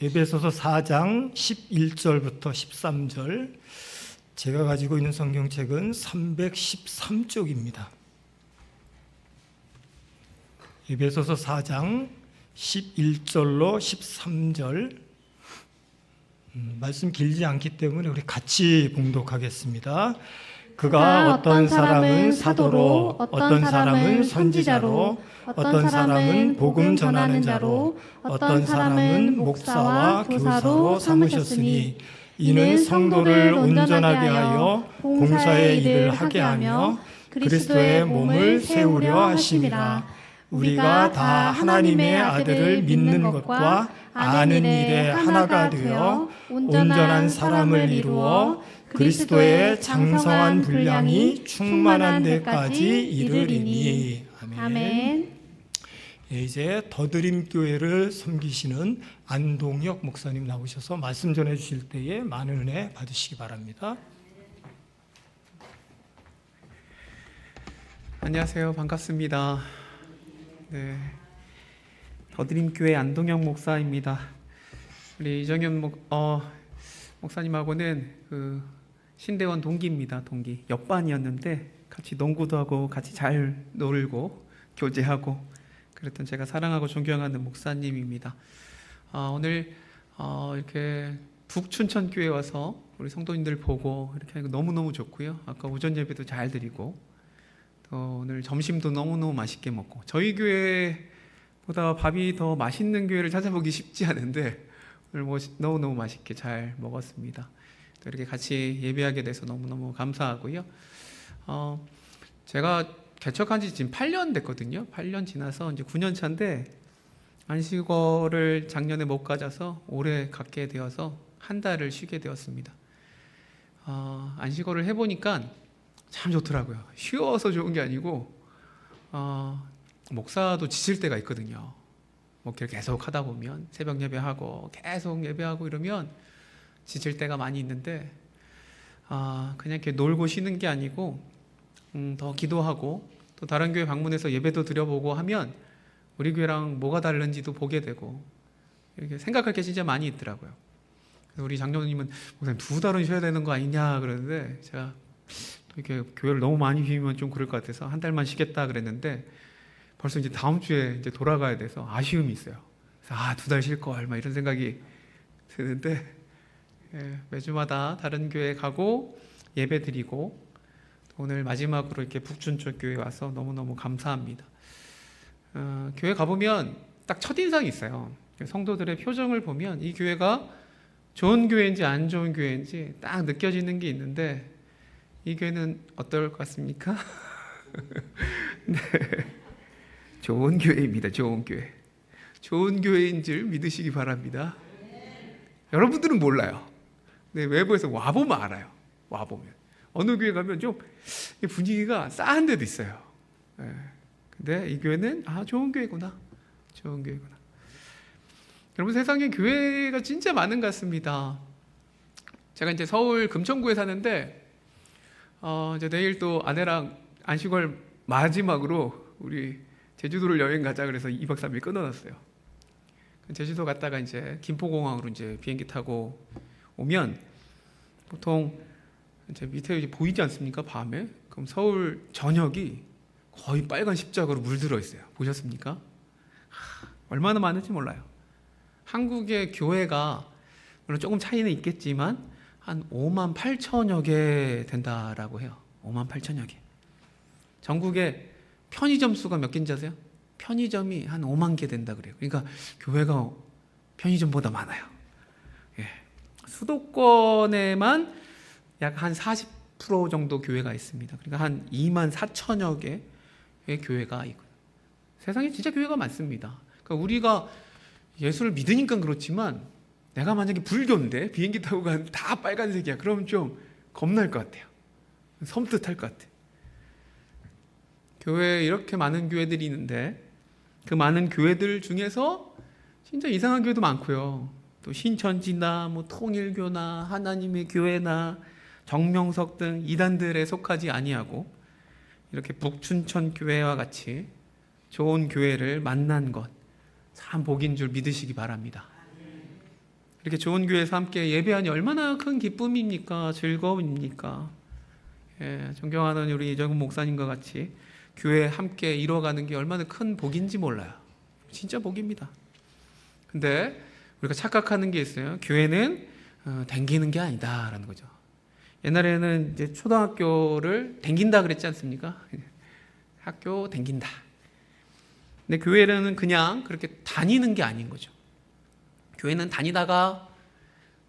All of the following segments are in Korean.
에베소서 4장 11절부터 13절, 제가 가지고 있는 성경책은 313쪽입니다. 에베소서 4장 11절로 13절, 말씀 길지 않기 때문에 우리 같이 봉독하겠습니다. 그가 어떤 사람은 사도로, 어떤 사람은 선지자로, 어떤 사람은 복음 전하는 자로, 어떤 사람은 목사와 교사로 삼으셨으니 이는 성도를 온전하게 하여 봉사의 일을 하게 하며 그리스도의 몸을 세우려 하심이라. 우리가 다 하나님의 아들을 믿는 것과 아는 일에 하나가 되어 온전한 사람을 이루어 그리스도의 장성한 분량이 충만한 데까지 이르리니. 아멘. 이제 더드림교회를 섬기시는 안동혁 목사님 나오셔서 말씀 전해주실 때에 많은 은혜 받으시기 바랍니다. 안녕하세요. 반갑습니다. 네, 더드림교회 안동혁 목사입니다. 우리 이정현 목사님하고는 신대원 동기입니다. 동기 옆반이었는데 같이 농구도 하고 같이 잘 놀고 교제하고 그랬던 제가 사랑하고 존경하는 목사님입니다. 오늘 이렇게 북춘천교회 와서 우리 성도님들 보고 이렇게 하니까 너무너무 좋고요. 아까 오전 예배도 잘 드리고 또 오늘 점심도 너무너무 맛있게 먹고, 저희 교회보다 밥이 더 맛있는 교회를 찾아보기 쉽지 않은데 오늘 너무너무 맛있게 잘 먹었습니다. 또 이렇게 같이 예배하게 돼서 너무너무 감사하고요. 제가 개척한 지 지금 8년 됐거든요. 8년 지나서 이제 9년 차인데 안식월을 작년에 못 가져서 올해 갖게 되어서 한 달을 쉬게 되었습니다. 안식월을 해보니까 참 좋더라고요. 쉬워서 좋은 게 아니고 목사도 지칠 때가 있거든요. 목회를 계속 하다 보면 새벽 예배하고 계속 예배하고 이러면 지칠 때가 많이 있는데 그냥 이렇게 놀고 쉬는 게 아니고 더 기도하고 또 다른 교회 방문해서 예배도 드려보고 하면 우리 교회랑 뭐가 다른지도 보게 되고 이렇게 생각할 게 진짜 많이 있더라고요. 그래서 우리 장로님은 목사님 2달은 쉬어야 되는 거 아니냐 그러는데 제가 이렇게 교회를 너무 많이 비우면 좀 그럴 것 같아서 한 달만 쉬겠다 그랬는데 벌써 이제 다음 주에 이제 돌아가야 돼서 아쉬움이 있어요. 그래서 2달 쉴 걸 막 이런 생각이 드는데 매주마다 다른 교회 가고 예배 드리고 오늘 마지막으로 이렇게 북춘천 교회 와서 너무너무 감사합니다. 교회 가보면 딱 첫인상이 있어요. 성도들의 표정을 보면 이 교회가 좋은 교회인지 안 좋은 교회인지 딱 느껴지는 게 있는데 이 교회는 어떨 것 같습니까? 네, 좋은 교회입니다. 좋은 교회. 좋은 교회인 줄 믿으시기 바랍니다. 여러분들은 몰라요. 네, 외부에서 와보면 알아요. 와보면 어느 교회 가면 좀 분위기가 싸한 데도 있어요. 네. 근데 이 교회는 좋은 교회구나. 좋은 교회구나. 여러분, 세상에 교회가 진짜 많은 것 같습니다. 제가 이제 서울 금천구에 사는데 이제 내일 또 아내랑 안식월 마지막으로 우리 제주도를 여행 가자 그래서 2박 3일 끊어놨어요. 제주도 갔다가 이제 김포공항으로 이제 비행기 타고 오면 보통 이제 밑에 이제 보이지 않습니까? 밤에? 그럼 서울 저녁이 거의 빨간 십자가로 물들어 있어요. 보셨습니까? 얼마나 많은지 몰라요. 한국의 교회가 물론 조금 차이는 있겠지만 한 5만 8천여 개 된다라고 해요. 5만 8천여 개. 전국에 편의점 수가 몇 개인지 아세요? 편의점이 한 5만 개 된다 그래요. 그러니까 교회가 편의점보다 많아요. 예. 수도권에만 약 한 40% 정도 교회가 있습니다. 그러니까 한 2만 4천여 개의 교회가 있고, 세상에 진짜 교회가 많습니다. 그러니까 우리가 예수를 믿으니까 그렇지만 내가 만약에 불교인데 비행기 타고 가면 다 빨간색이야. 그러면 좀 겁날 것 같아요. 섬뜩할 것 같아요. 교회에 이렇게 많은 교회들이 있는데 그 많은 교회들 중에서 진짜 이상한 교회도 많고요. 또 신천지나 뭐 통일교나 하나님의 교회나 정명석 등 이단들에 속하지 아니하고 이렇게 북춘천 교회와 같이 좋은 교회를 만난 것, 참 복인 줄 믿으시기 바랍니다. 이렇게 좋은 교회에서 함께 예배하니 얼마나 큰 기쁨입니까? 즐거움입니까? 예, 존경하는 우리 이정훈 목사님과 같이 교회 함께 이루어가는 게 얼마나 큰 복인지 몰라요. 진짜 복입니다. 근데 우리가 착각하는 게 있어요. 교회는 댕기는 게 아니다라는 거죠. 옛날에는 이제 초등학교를 댕긴다 그랬지 않습니까? 학교 댕긴다. 근데 교회는 그냥 그렇게 다니는 게 아닌 거죠. 교회는 다니다가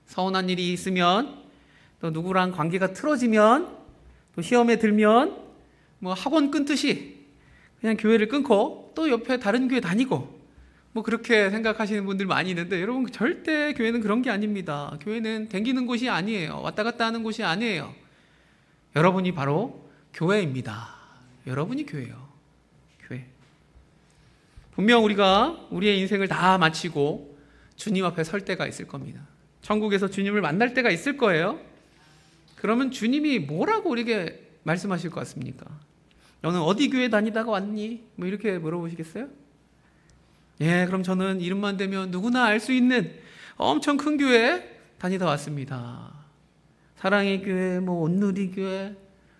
서운한 일이 있으면, 또 누구랑 관계가 틀어지면, 또 시험에 들면 뭐 학원 끊듯이 그냥 교회를 끊고 또 옆에 다른 교회 다니고, 뭐 그렇게 생각하시는 분들 많이 있는데, 여러분 절대 교회는 그런 게 아닙니다. 교회는 댕기는 곳이 아니에요. 왔다 갔다 하는 곳이 아니에요. 여러분이 바로 교회입니다. 여러분이 교회예요. 교회. 분명 우리가 우리의 인생을 다 마치고 주님 앞에 설 때가 있을 겁니다. 천국에서 주님을 만날 때가 있을 거예요. 그러면 주님이 뭐라고 우리에게 말씀하실 것 같습니까? 너는 어디 교회 다니다가 왔니? 뭐 이렇게 물어보시겠어요? 예, 그럼 저는 이름만 대면 누구나 알 수 있는 엄청 큰 교회 다니다 왔습니다. 사랑의 교회, 뭐 온누리 교회,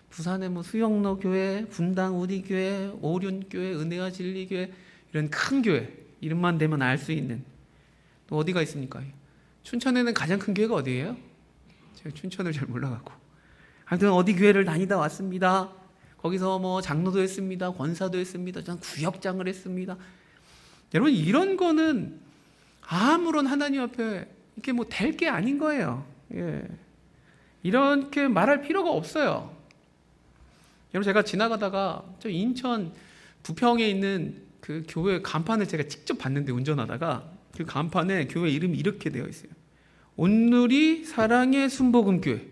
부산의 뭐 수영로 교회, 분당 우리 교회, 오륜 교회, 은혜와 진리 교회, 이런 큰 교회 이름만 대면 알 수 있는. 또 어디가 있습니까? 춘천에는 가장 큰 교회가 어디예요? 제가 춘천을 잘 몰라갖고. 하여튼 어디 교회를 다니다 왔습니다. 거기서 뭐 장로도 했습니다. 권사도 했습니다. 전 구역장을 했습니다. 여러분 이런 거는 아무런 하나님 앞에 이렇게 뭐 될 게 아닌 거예요. 예. 이렇게 말할 필요가 없어요. 여러분 제가 지나가다가 저 인천 부평에 있는 그 교회 간판을 제가 직접 봤는데, 운전하다가 그 간판에 교회 이름이 이렇게 되어 있어요. 온누리 사랑의 순복음교회.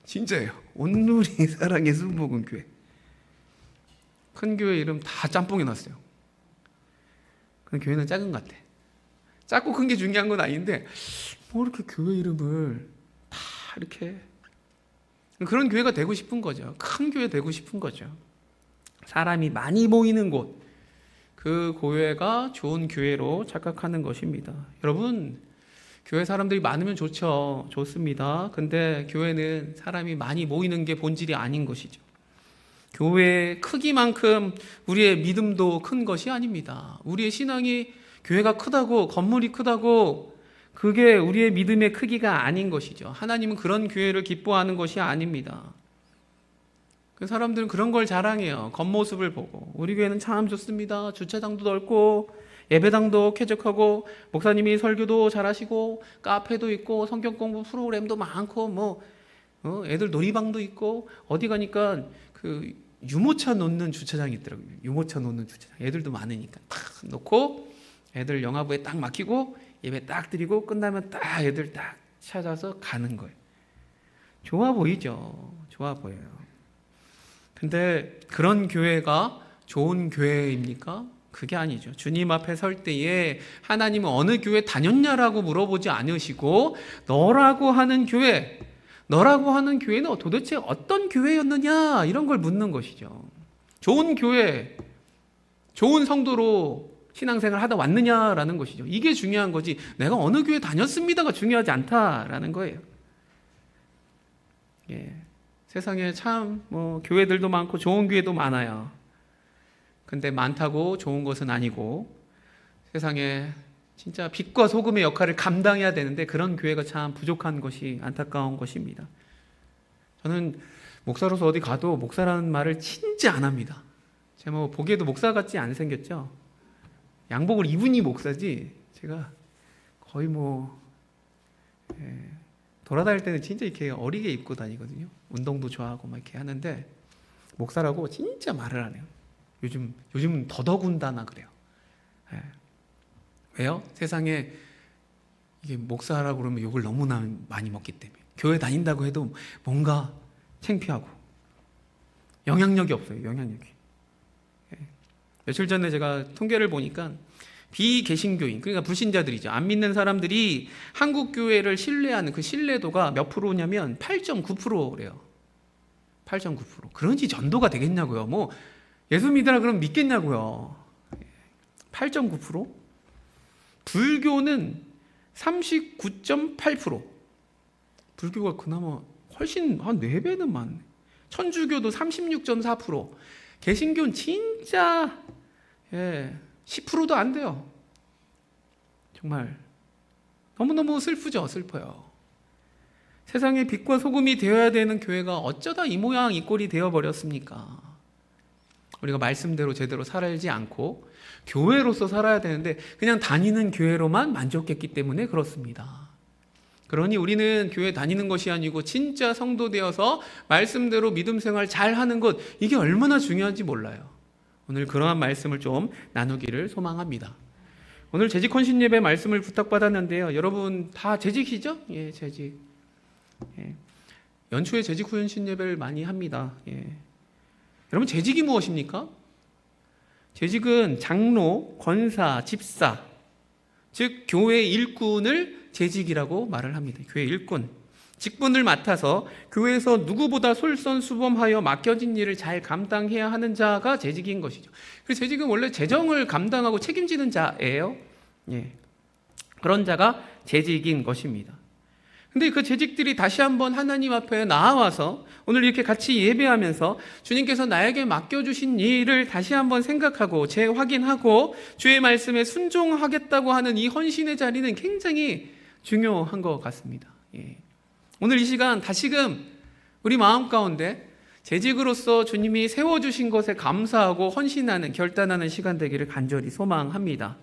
진짜예요. 온누리 사랑의 순복음교회. 큰 교회 이름 다 짬뽕해 놨어요. 근데 교회는 작은 것 같아. 작고 큰 게 중요한 건 아닌데 뭐 이렇게 교회 이름을 다 이렇게, 그런 교회가 되고 싶은 거죠. 큰 교회 되고 싶은 거죠. 사람이 많이 모이는 곳, 그 교회가 좋은 교회로 착각하는 것입니다. 여러분 교회 사람들이 많으면 좋죠. 좋습니다. 근데 교회는 사람이 많이 모이는 게 본질이 아닌 것이죠. 교회의 크기만큼 우리의 믿음도 큰 것이 아닙니다. 우리의 신앙이 교회가 크다고, 건물이 크다고, 그게 우리의 믿음의 크기가 아닌 것이죠. 하나님은 그런 교회를 기뻐하는 것이 아닙니다. 그 사람들은 그런 걸 자랑해요. 겉모습을 보고. 우리 교회는 참 좋습니다. 주차장도 넓고 예배당도 쾌적하고 목사님이 설교도 잘하시고 카페도 있고 성경 공부 프로그램도 많고 뭐 애들 놀이방도 있고, 어디 가니까 그 유모차 놓는 주차장이 있더라고요. 유모차 놓는 주차장. 애들도 많으니까 딱 놓고 애들 영화부에 딱 맡기고 예배 딱 드리고 끝나면 딱 애들 딱 찾아서 가는 거예요. 좋아 보이죠. 좋아 보여요. 근데 그런 교회가 좋은 교회입니까? 그게 아니죠. 주님 앞에 설 때에 하나님은 어느 교회 다녔냐라고 물어보지 않으시고 너라고 하는 교회, 너라고 하는 교회는 도대체 어떤 교회였느냐, 이런 걸 묻는 것이죠. 좋은 교회, 좋은 성도로 신앙생활 하다 왔느냐라는 것이죠. 이게 중요한 거지 내가 어느 교회 다녔습니다가 중요하지 않다라는 거예요. 예. 세상에 참 뭐 교회들도 많고 좋은 교회도 많아요. 근데 많다고 좋은 것은 아니고 세상에 진짜 빛과 소금의 역할을 감당해야 되는데 그런 교회가 참 부족한 것이 안타까운 것입니다. 저는 목사로서 어디 가도 목사라는 말을 진짜 안 합니다. 제가 뭐 보기에도 목사 같지 안 생겼죠. 양복을 입으니 목사지 제가 거의 뭐 돌아다닐 때는 진짜 이렇게 어리게 입고 다니거든요. 운동도 좋아하고 막 이렇게 하는데 목사라고 진짜 말을 안 해요. 요즘은 더더군다나 그래요. 예. 왜요? 세상에 이게 목사라고 그러면 욕을 너무나 많이 먹기 때문에. 교회 다닌다고 해도 뭔가 창피하고 영향력이 없어요. 영향력이. 예. 며칠 전에 제가 통계를 보니까 비개신교인, 그러니까 불신자들이죠. 안 믿는 사람들이 한국 교회를 신뢰하는 그 신뢰도가 몇 프로냐면 8.9%래요. 8.9%. 그런지 전도가 되겠냐고요. 뭐 예수 믿으라 그러면 믿겠냐고요. 8.9%? 불교는 39.8%. 불교가 그나마 훨씬 한 4배는 많네. 천주교도 36.4%. 개신교는 진짜 10%도 안 돼요. 정말 너무너무 슬프죠. 슬퍼요. 세상의 빛과 소금이 되어야 되는 교회가 어쩌다 이 모양 이 꼴이 되어버렸습니까? 우리가 말씀대로 제대로 살지 않고 교회로서 살아야 되는데 그냥 다니는 교회로만 만족했기 때문에 그렇습니다. 그러니 우리는 교회 다니는 것이 아니고 진짜 성도 되어서 말씀대로 믿음 생활 잘 하는 것, 이게 얼마나 중요한지 몰라요. 오늘 그러한 말씀을 좀 나누기를 소망합니다. 오늘 재직 헌신 예배 말씀을 부탁받았는데요. 여러분 다 재직이죠? 예, 재직. 예. 연초에 재직 헌신 예배를 많이 합니다. 예. 여러분 재직이 무엇입니까? 재직은 장로, 권사, 집사, 즉 교회 일꾼을 재직이라고 말을 합니다. 교회 일꾼. 직분을 맡아서 교회에서 누구보다 솔선수범하여 맡겨진 일을 잘 감당해야 하는 자가 재직인 것이죠. 그래서 재직은 원래 재정을 감당하고 책임지는 자예요. 예. 그런 자가 재직인 것입니다. 근데 그 재직들이 다시 한번 하나님 앞에 나와서 오늘 이렇게 같이 예배하면서 주님께서 나에게 맡겨주신 일을 다시 한번 생각하고 재확인하고 주의 말씀에 순종하겠다고 하는 이 헌신의 자리는 굉장히 중요한 것 같습니다. 예. 오늘 이 시간 다시금 우리 마음 가운데 재직으로서 주님이 세워주신 것에 감사하고 헌신하는, 결단하는 시간 되기를 간절히 소망합니다.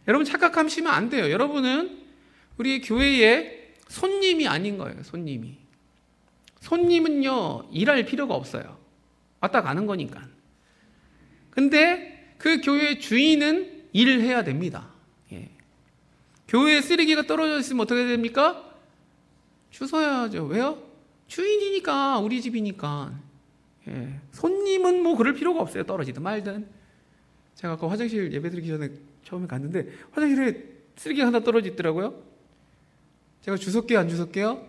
여러분 착각하시면 안 돼요. 여러분은 우리 교회의 손님이 아닌 거예요. 손님은요 일할 필요가 없어요. 왔다 가는 거니까. 근데 그 교회의 주인은 일을 해야 됩니다. 예. 교회에 쓰레기가 떨어져 있으면 어떻게 됩니까? 주워야죠. 왜요? 주인이니까, 우리 집이니까. 예. 손님은 뭐 그럴 필요가 없어요. 떨어지든 말든. 제가 아까 화장실 예배드리기 전에 처음에 갔는데 화장실에 쓰레기가 하나 떨어져 있더라고요. 제가 주웠게요, 안 주웠게요?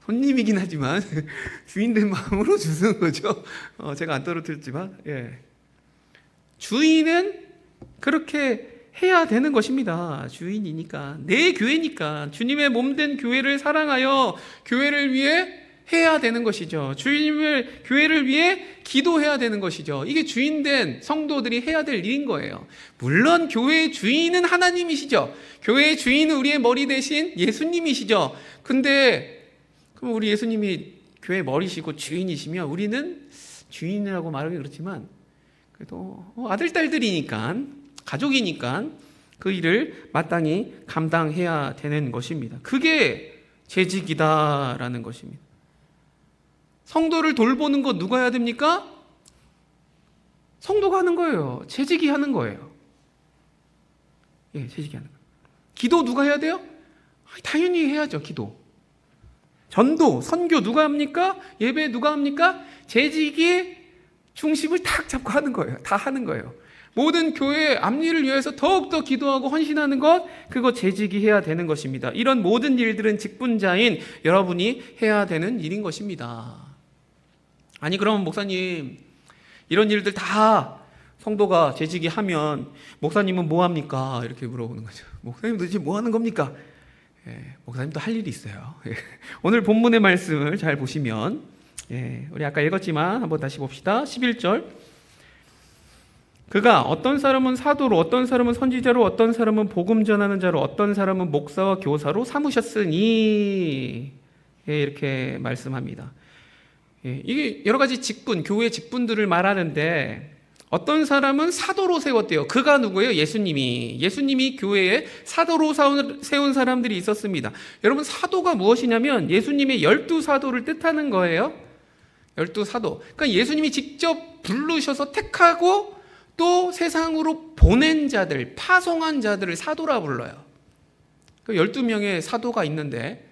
손님이긴 하지만 주인된 마음으로 주운 거죠. 제가 안 떨어뜨렸지만, 예. 주인은 그렇게 해야 되는 것입니다. 주인이니까, 내 교회니까, 주님의 몸된 교회를 사랑하여 교회를 위해 해야 되는 것이죠. 주님을, 교회를 위해 기도해야 되는 것이죠. 이게 주인된 성도들이 해야 될 일인 거예요. 물론 교회의 주인은 하나님이시죠. 교회의 주인은 우리의 머리 대신 예수님이시죠. 근데 그럼 우리 예수님이 교회의 머리시고 주인이시면 우리는 주인이라고 말하기 그렇지만 그래도 아들, 딸들이니까, 가족이니까 그 일을 마땅히 감당해야 되는 것입니다. 그게 재직이다라는 것입니다. 성도를 돌보는 것 누가 해야 됩니까? 성도가 하는 거예요. 재직이 하는 거예요. 예, 재직이 하는 거예요. 기도 누가 해야 돼요? 당연히 해야죠. 기도. 전도, 선교 누가 합니까? 예배 누가 합니까? 재직이 중심을 탁 잡고 하는 거예요. 다 하는 거예요. 모든 교회의 앞일을 위해서 더욱더 기도하고 헌신하는 것, 그거 재직이 해야 되는 것입니다. 이런 모든 일들은 직분자인 여러분이 해야 되는 일인 것입니다. 아니 그러면 목사님 이런 일들 다 성도가 재직이 하면 목사님은 뭐 합니까? 이렇게 물어보는 거죠. 목사님 도대체 뭐 하는 겁니까? 예, 목사님도 할 일이 있어요. 예, 오늘 본문의 말씀을 잘 보시면 우리 아까 읽었지만 한번 다시 봅시다. 11절. 그가 어떤 사람은 사도로, 어떤 사람은 선지자로, 어떤 사람은 복음 전하는 자로, 어떤 사람은 목사와 교사로 삼으셨으니, 이렇게 말씀합니다. 이게 여러 가지 직분, 교회 직분들을 말하는데 어떤 사람은 사도로 세웠대요. 그가 누구예요? 예수님이 교회에 사도로 세운 사람들이 있었습니다. 여러분 사도가 무엇이냐면 예수님의 12사도를 뜻하는 거예요. 12사도. 그러니까 예수님이 직접 부르셔서 택하고 또 세상으로 보낸 자들, 파송한 자들을 사도라 불러요. 12명의 사도가 있는데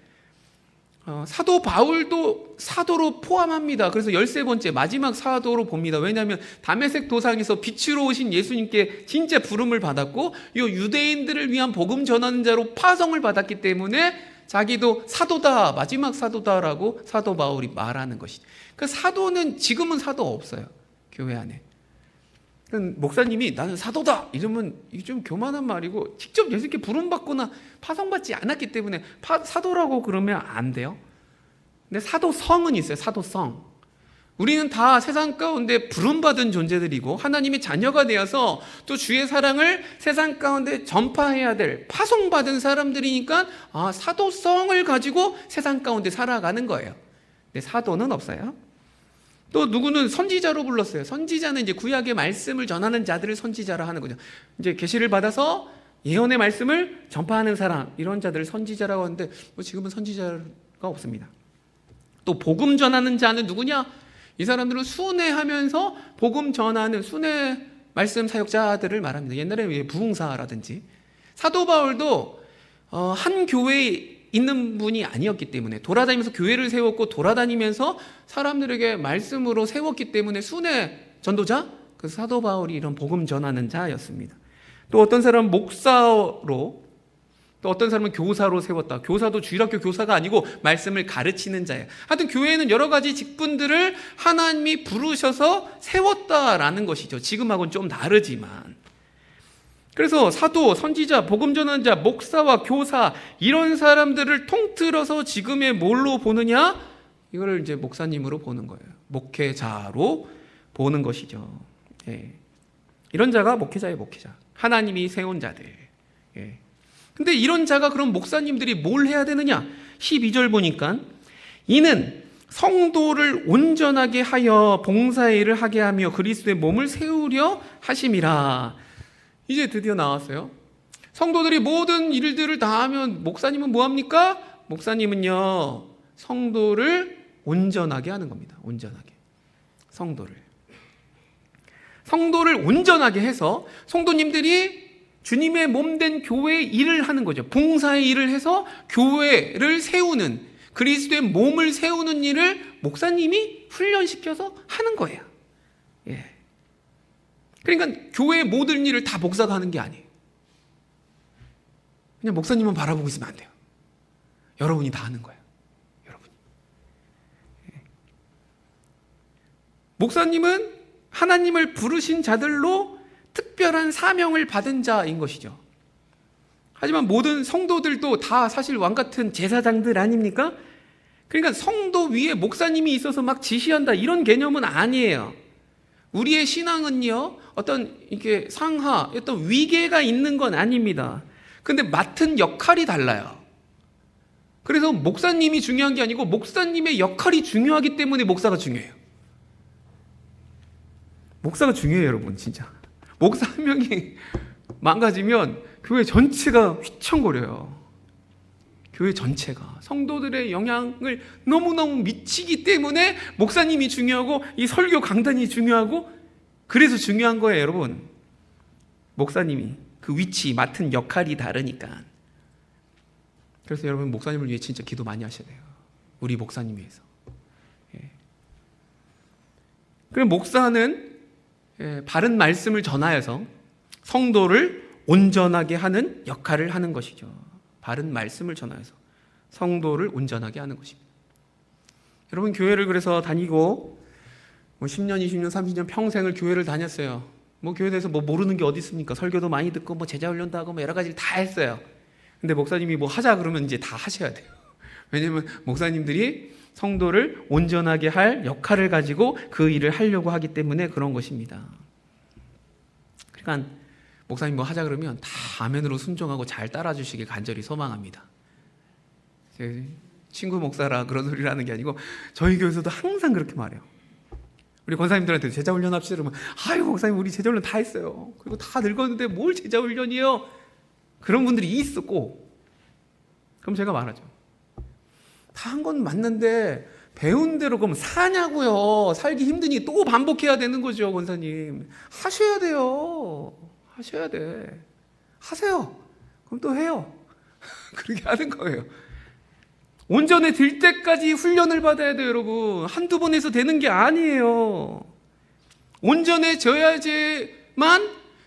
사도 바울도 사도로 포함합니다. 그래서 13번째 마지막 사도로 봅니다. 왜냐하면 다메섹 도상에서 빛으로 오신 예수님께 진짜 부름을 받았고 이 유대인들을 위한 복음 전하는 자로 파송을 받았기 때문에 자기도 사도다, 마지막 사도다라고 사도 바울이 말하는 것이죠. 그 사도는 지금은 사도 없어요. 교회 안에. 목사님이 나는 사도다 이러면 이게 좀 교만한 말이고, 직접 예수님께 부름받거나 파송받지 않았기 때문에 사도라고 그러면 안 돼요. 근데 사도성은 있어요. 사도성. 우리는 다 세상 가운데 부름받은 존재들이고 하나님의 자녀가 되어서 또 주의 사랑을 세상 가운데 전파해야 될 파송받은 사람들이니까 사도성을 가지고 세상 가운데 살아가는 거예요. 근데 사도는 없어요. 또 누구는 선지자로 불렀어요. 선지자는 이제 구약의 말씀을 전하는 자들을 선지자라 하는 거죠. 이제 계시를 받아서 예언의 말씀을 전파하는 사람, 이런 자들을 선지자라고 하는데 지금은 선지자가 없습니다. 또 복음 전하는 자는 누구냐? 이 사람들은 순회하면서 복음 전하는 순회 말씀 사역자들을 말합니다. 옛날에는 부흥사라든지. 사도 바울도 한 교회에 있는 분이 아니었기 때문에 돌아다니면서 교회를 세웠고 돌아다니면서 사람들에게 말씀으로 세웠기 때문에 순회 전도자, 그 사도 바울이 이런 복음 전하는 자였습니다. 또 어떤 사람은 목사로, 또 어떤 사람은 교사로 세웠다. 교사도 주일학교 교사가 아니고 말씀을 가르치는 자예요. 하여튼 교회에는 여러 가지 직분들을 하나님이 부르셔서 세웠다라는 것이죠. 지금하고는 좀 다르지만. 그래서 사도, 선지자, 복음 전하는 자, 목사와 교사, 이런 사람들을 통틀어서 지금의 뭘로 보느냐? 이걸 이제 목사님으로 보는 거예요. 목회자로 보는 것이죠. 예. 이런 자가 목회자예요, 목회자. 하나님이 세운 자들. 예. 근데 이런 자가 그럼 목사님들이 뭘 해야 되느냐? 12절 보니까 이는 성도를 온전하게 하여 봉사의 일을 하게 하며 그리스도의 몸을 세우려 하심이라. 이제 드디어 나왔어요. 성도들이 모든 일들을 다 하면 목사님은 뭐합니까? 목사님은요, 성도를 온전하게 하는 겁니다. 온전하게. 성도를 온전하게 해서 성도님들이 주님의 몸된 교회의 일을 하는 거죠. 봉사의 일을 해서 교회를 세우는, 그리스도의 몸을 세우는 일을 목사님이 훈련시켜서 하는 거예요. 예. 그러니까 교회의 모든 일을 다 목사가 하는 게 아니에요. 그냥 목사님만 바라보고 있으면 안 돼요. 여러분이 다 하는 거예요. 여러분이. 예. 목사님은 하나님을 부르신 자들로 특별한 사명을 받은 자인 것이죠. 하지만 모든 성도들도 다 사실 왕같은 제사장들 아닙니까? 그러니까 성도 위에 목사님이 있어서 막 지시한다, 이런 개념은 아니에요. 우리의 신앙은요, 어떤 이렇게 상하, 어떤 위계가 있는 건 아닙니다. 근데 맡은 역할이 달라요. 그래서 목사님이 중요한 게 아니고 목사님의 역할이 중요하기 때문에 목사가 중요해요. 목사가 중요해요, 여러분. 진짜 목사 한 명이 망가지면 교회 전체가 휘청거려요. 교회 전체가 성도들의 영향을 너무너무 미치기 때문에 목사님이 중요하고 이 설교 강단이 중요하고, 그래서 중요한 거예요, 여러분. 목사님이 그 위치, 맡은 역할이 다르니까. 그래서 여러분, 목사님을 위해 진짜 기도 많이 하셔야 돼요. 우리 목사님 위해서. 예. 그럼 목사는 바른 말씀을 전하여서 성도를 온전하게 하는 역할을 하는 것이죠. 바른 말씀을 전하여서 성도를 온전하게 하는 것입니다. 여러분, 교회를 그래서 다니고 10년, 20년, 30년 평생을 교회를 다녔어요. 교회에 대해서 모르는 게 어디 있습니까? 설교도 많이 듣고 제자훈련도 하고 여러 가지를 다 했어요. 근데 목사님이 하자 그러면 이제 다 하셔야 돼요. 왜냐면 목사님들이 성도를 온전하게 할 역할을 가지고 그 일을 하려고 하기 때문에 그런 것입니다. 그러니까 목사님 하자 그러면 다 아멘으로 순종하고 잘 따라주시길 간절히 소망합니다. 제 친구 목사라 그런 소리를 하는 게 아니고 저희 교회에서도 항상 그렇게 말해요. 우리 권사님들한테 제자훈련 합시다 그러면, 아유 목사님 우리 제자훈련 다 했어요. 그리고 다 늙었는데 뭘 제자훈련이에요? 그런 분들이 있었고, 그럼 제가 말하죠. 다 한 건 맞는데 배운 대로 그럼 사냐고요. 살기 힘드니 또 반복해야 되는 거죠, 권사님. 하셔야 돼요. 하셔야 돼. 하세요. 그럼 또 해요. 그렇게 하는 거예요. 온전해질 때까지 훈련을 받아야 돼요, 여러분. 한두 번 해서 되는 게 아니에요. 온전해져야지만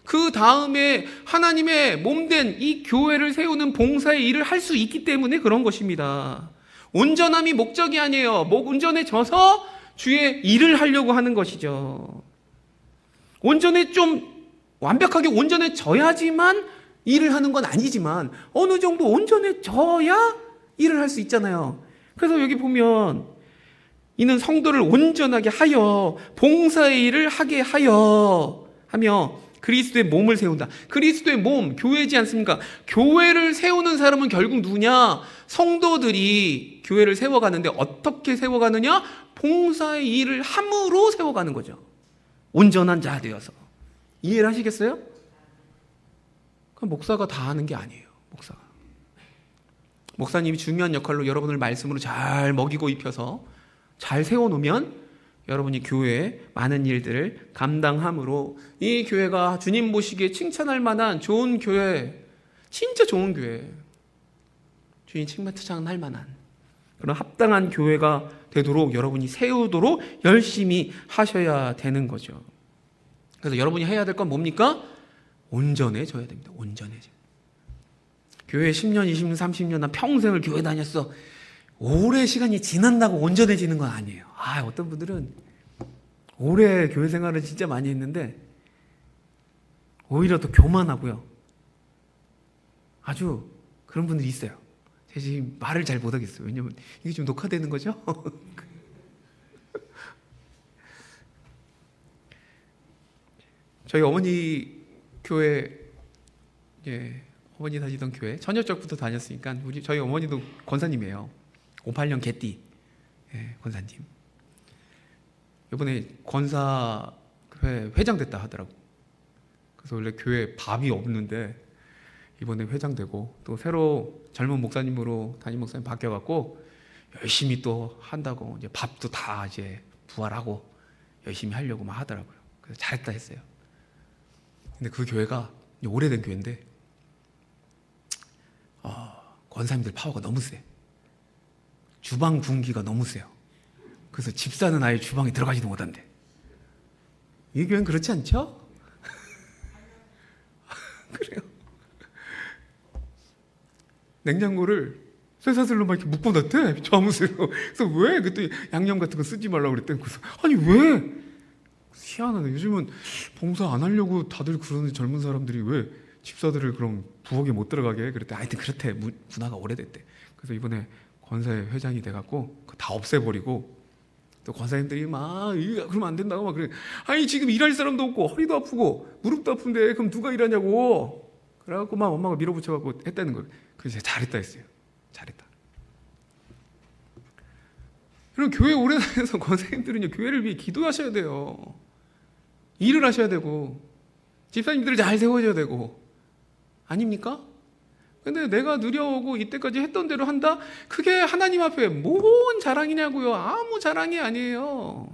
그 다음에 하나님의 몸된 이 교회를 세우는 봉사의 일을 할 수 있기 때문에 그런 것입니다. 온전함이 목적이 아니에요. 온전해져서 주의 일을 하려고 하는 것이죠. 좀 완벽하게 온전해져야지만 일을 하는 건 아니지만 어느 정도 온전해져야 일을 할 수 있잖아요. 그래서 여기 보면 이는 성도를 온전하게 하여 봉사의 일을 하게 하여 하며 그리스도의 몸을 세운다. 그리스도의 몸, 교회지 않습니까? 교회를 세우는 사람은 결국 누구냐? 성도들이 교회를 세워가는데 어떻게 세워가느냐? 봉사의 일을 함으로 세워가는 거죠. 온전한 자 되어서. 이해를 하시겠어요? 그럼 목사가 다 하는 게 아니에요. 목사님이 중요한 역할로 여러분을 말씀으로 잘 먹이고 입혀서 잘 세워놓으면 여러분이 교회에 많은 일들을 감당함으로 이 교회가 주님 보시기에 칭찬할 만한 좋은 교회, 진짜 좋은 교회, 주님 칭찬할 만한 그런 합당한 교회가 되도록 여러분이 세우도록 열심히 하셔야 되는 거죠. 그래서 여러분이 해야 될 건 뭡니까? 온전해져야 됩니다. 온전해져. 교회 10년, 20년, 30년 난 평생을 교회 다녔어. 오래 시간이 지난다고 온전해지는 건 아니에요. 어떤 분들은 오래 교회 생활을 진짜 많이 했는데 오히려 더 교만하고요. 아주 그런 분들이 있어요. 제가 지금 말을 잘 못하겠어요. 왜냐면 이게 좀 녹화되는 거죠? 저희 어머니 교회, 어머니 다니던 교회 처녀적부터 다녔으니까 저희 어머니도 권사님이에요. 58년 개띠 권사님. 이번에 권사회 회장 됐다 하더라고. 그래서 원래 교회 밥이 없는데 이번에 회장 되고 또 새로 젊은 목사님으로 담임 목사님 바뀌어갖고 열심히 또 한다고 이제 밥도 다 이제 부활하고 열심히 하려고 막 하더라고요. 그래서 잘했다 했어요. 근데 그 교회가 오래된 교회인데 권사님들 파워가 너무 세. 주방 분기가 너무 세요. 그래서 집사는 아예 주방에 들어가지도 못한대. 이 교회는 그렇지 않죠? 그래요. 냉장고를 쇠사슬로 막 이렇게 묶어놨대. 자무스로. 그래서 왜? 그때 양념 같은 거 쓰지 말라고 그랬더니 그래서 아니 왜? 희한하네. 요즘은 봉사 안 하려고 다들 그러는 젊은 사람들이 왜 집사들을 그럼 부엌에 못 들어가게 그랬대. 하여튼 그렇대. 문화가 오래됐대. 그래서 이번에 권사회 회장이 돼갖고 그거 다 없애버리고 또 권사님들이 막 그러면 안 된다고 막 그래. 아니 지금 일할 사람도 없고 허리도 아프고 무릎도 아픈데 그럼 누가 일하냐고. 그래갖고 막 엄마가 밀어붙여갖고 했다는 거예요. 그래서 제가 잘했다 했어요. 잘했다. 그럼 교회 오래 다녀서 권사님들은요 교회를 위해 기도하셔야 돼요. 일을 하셔야 되고 집사님들을 잘 세워줘야 되고 아닙니까? 근데 내가 누려오고 이때까지 했던 대로 한다? 그게 하나님 앞에 뭔 자랑이냐고요. 아무 자랑이 아니에요.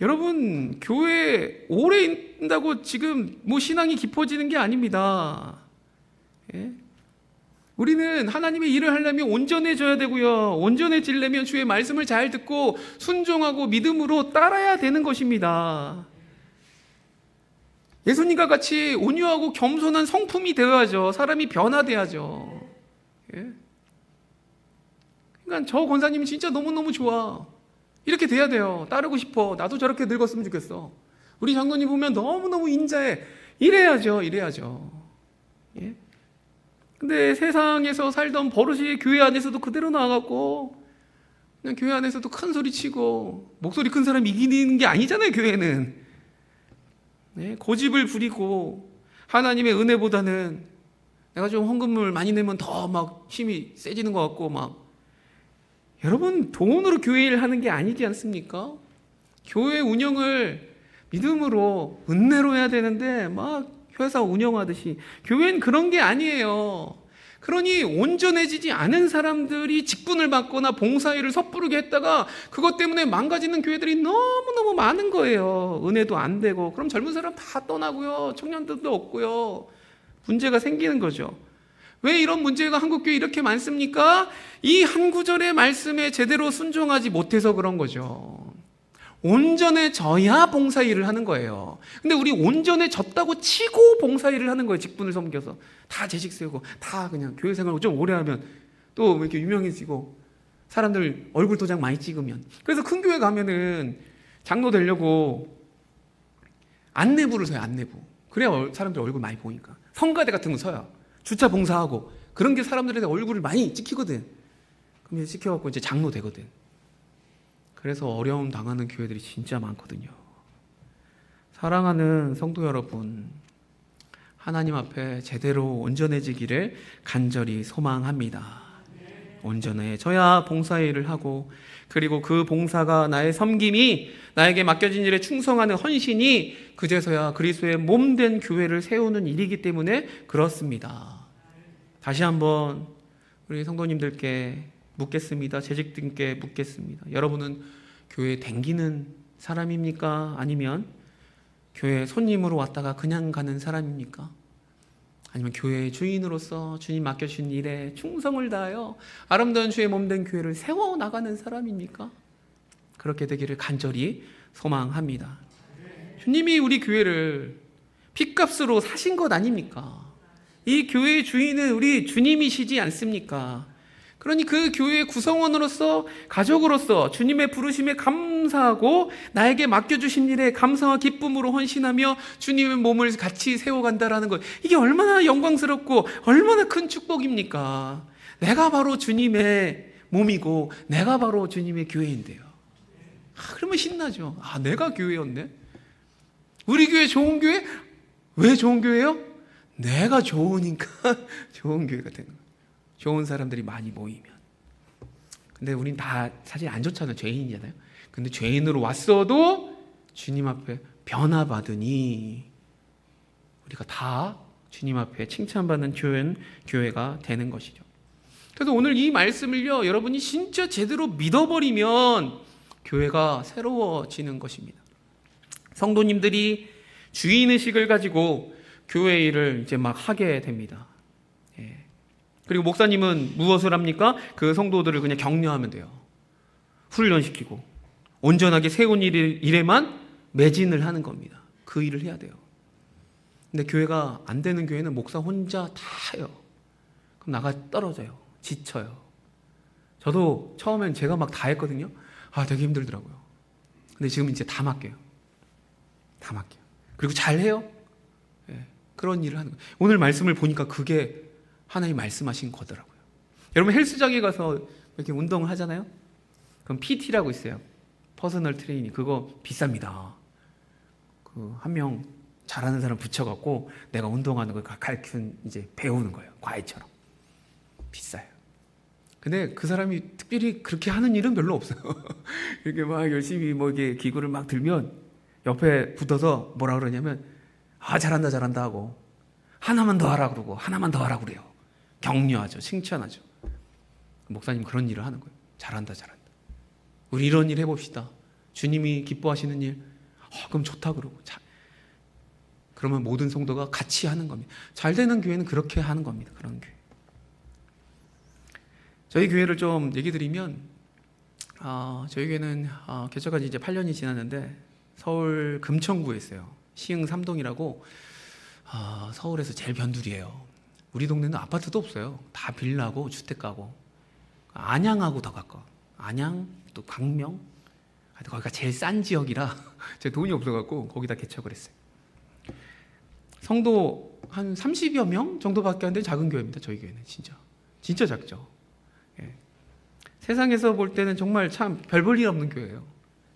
여러분 교회 오래 있다고 지금 신앙이 깊어지는 게 아닙니다. 예? 우리는 하나님의 일을 하려면 온전해져야 되고요. 온전해지려면 주의 말씀을 잘 듣고 순종하고 믿음으로 따라야 되는 것입니다. 예수님과 같이 온유하고 겸손한 성품이 되어야죠. 사람이 변화돼야죠. 예? 그러니까 저 권사님이 진짜 너무너무 좋아. 이렇게 돼야 돼요. 따르고 싶어. 나도 저렇게 늙었으면 좋겠어. 우리 장로님 보면 너무너무 인자해. 이래야죠. 예? 근데 세상에서 살던 버릇이 교회 안에서도 그대로 나와갖고 그냥 교회 안에서도 큰 소리 치고 목소리 큰 사람 이기는 게 아니잖아요. 교회는 네? 고집을 부리고 하나님의 은혜보다는 내가 좀 헌금을 많이 내면 더 막 힘이 세지는 것 같고 막 여러분 돈으로 교회 일 하는 게 아니지 않습니까? 교회 운영을 믿음으로 은혜로 해야 되는데 막 회사 운영하듯이 교회는 그런 게 아니에요. 그러니 온전해지지 않은 사람들이 직분을 받거나 봉사일을 섣부르게 했다가 그것 때문에 망가지는 교회들이 너무너무 많은 거예요. 은혜도 안 되고 그럼 젊은 사람 다 떠나고요. 청년들도 없고요. 문제가 생기는 거죠. 왜 이런 문제가 한국교회에 이렇게 많습니까? 이 한 구절의 말씀에 제대로 순종하지 못해서 그런 거죠. 온전해져야 봉사일을 하는 거예요. 근데 우리 온전해졌다고 치고 봉사일을 하는 거예요. 직분을 섬겨서 다 재직 세우고 다 그냥 교회 생활 좀 오래 하면 또 이렇게 유명해지고 사람들 얼굴 도장 많이 찍으면 그래서 큰 교회 가면은 장로 되려고 안내부를 서요. 안내부. 그래야 사람들 얼굴 많이 보니까. 성가대 같은 거 서요. 주차 봉사하고. 그런 게 사람들의 얼굴을 많이 찍히거든. 그럼 이제 찍혀갖고 이제 장로 되거든. 그래서 어려움 당하는 교회들이 진짜 많거든요. 사랑하는 성도 여러분, 하나님 앞에 제대로 온전해지기를 간절히 소망합니다. 온전해져야 봉사일을 하고, 그리고 그 봉사가 나의 섬김이, 나에게 맡겨진 일에 충성하는 헌신이 그제서야 그리스도의 몸된 교회를 세우는 일이기 때문에 그렇습니다. 다시 한번 우리 성도님들께 묻겠습니다. 재직등께 묻겠습니다. 여러분은 교회에 댕기는 사람입니까? 아니면 교회 손님으로 왔다가 그냥 가는 사람입니까? 아니면 교회의 주인으로서 주님 맡겨주신 일에 충성을 다하여 아름다운 주의 몸된 교회를 세워나가는 사람입니까? 그렇게 되기를 간절히 소망합니다. 주님이 우리 교회를 핏값으로 사신 것 아닙니까? 이 교회의 주인은 우리 주님이시지 않습니까? 그러니 그 교회의 구성원으로서, 가족으로서 주님의 부르심에 감사하고 나에게 맡겨주신 일에 감사와 기쁨으로 헌신하며 주님의 몸을 같이 세워간다라는 것, 이게 얼마나 영광스럽고 얼마나 큰 축복입니까? 내가 바로 주님의 몸이고 내가 바로 주님의 교회인데요. 그러면 신나죠. 내가 교회였네. 우리 교회 좋은 교회? 왜 좋은 교회요? 내가 좋으니까 좋은 교회가 되는 거예요. 좋은 사람들이 많이 모이면. 근데 우린 다 사실 안 좋잖아요. 죄인이잖아요. 근데 죄인으로 왔어도 주님 앞에 변화받으니 우리가 다 주님 앞에 칭찬받는 교회가 되는 것이죠. 그래서 오늘 이 말씀을요, 여러분이 진짜 제대로 믿어버리면 교회가 새로워지는 것입니다. 성도님들이 주인의식을 가지고 교회 일을 이제 막 하게 됩니다. 그리고 목사님은 무엇을 합니까? 그 성도들을 그냥 격려하면 돼요. 훈련시키고 온전하게 세운 일에만 매진을 하는 겁니다. 그 일을 해야 돼요. 근데 교회가 안 되는 교회는 목사 혼자 다 해요. 그럼 나가 떨어져요. 지쳐요. 저도 처음엔 제가 막 다 했거든요. 되게 힘들더라고요. 근데 지금 이제 다 맡겨요. 다 맡겨요. 그리고 잘해요. 그런 일을 하는 거예요. 오늘 말씀을 보니까 그게 하나님 말씀하신 거더라고요. 여러분 헬스장에 가서 이렇게 운동을 하잖아요. 그럼 PT라고 있어요. 퍼스널 트레이닝. 그거 비쌉니다. 그 한 명 잘하는 사람 붙여갖고 내가 운동하는 걸 가르치는 이제 배우는 거예요. 과외처럼. 비싸요. 근데 그 사람이 특별히 그렇게 하는 일은 별로 없어요. 이렇게 막 열심히 뭐 이렇게 기구를 막 들면 옆에 붙어서 뭐라 그러냐면 잘한다 하고 하나만 더 하라 그러고 하나만 더 하라 그래요. 격려하죠. 칭찬하죠. 목사님 그런 일을 하는 거예요. 잘한다. 우리 이런 일 해봅시다. 주님이 기뻐하시는 일. 그럼 좋다 그러고. 그러면 모든 성도가 같이 하는 겁니다. 잘 되는 교회는 그렇게 하는 겁니다. 그런 교회. 저희 교회를 좀 얘기 드리면 저희 교회는 개척한 지 이제 8년이 지났는데 서울 금천구에 있어요. 시흥 3동이라고 서울에서 제일 변두리예요. 우리 동네는 아파트도 없어요. 다 빌라고 주택가고. 안양하고 더 가까워. 안양 또 광명. 거기가 제일 싼 지역이라 제 돈이 없어갖고 거기다 개척을 했어요. 성도 한 30여 명 정도밖에 안 되는 작은 교회입니다. 저희 교회는 진짜 작죠. 세상에서 볼 때는 정말 참 별 볼 일 없는 교회예요.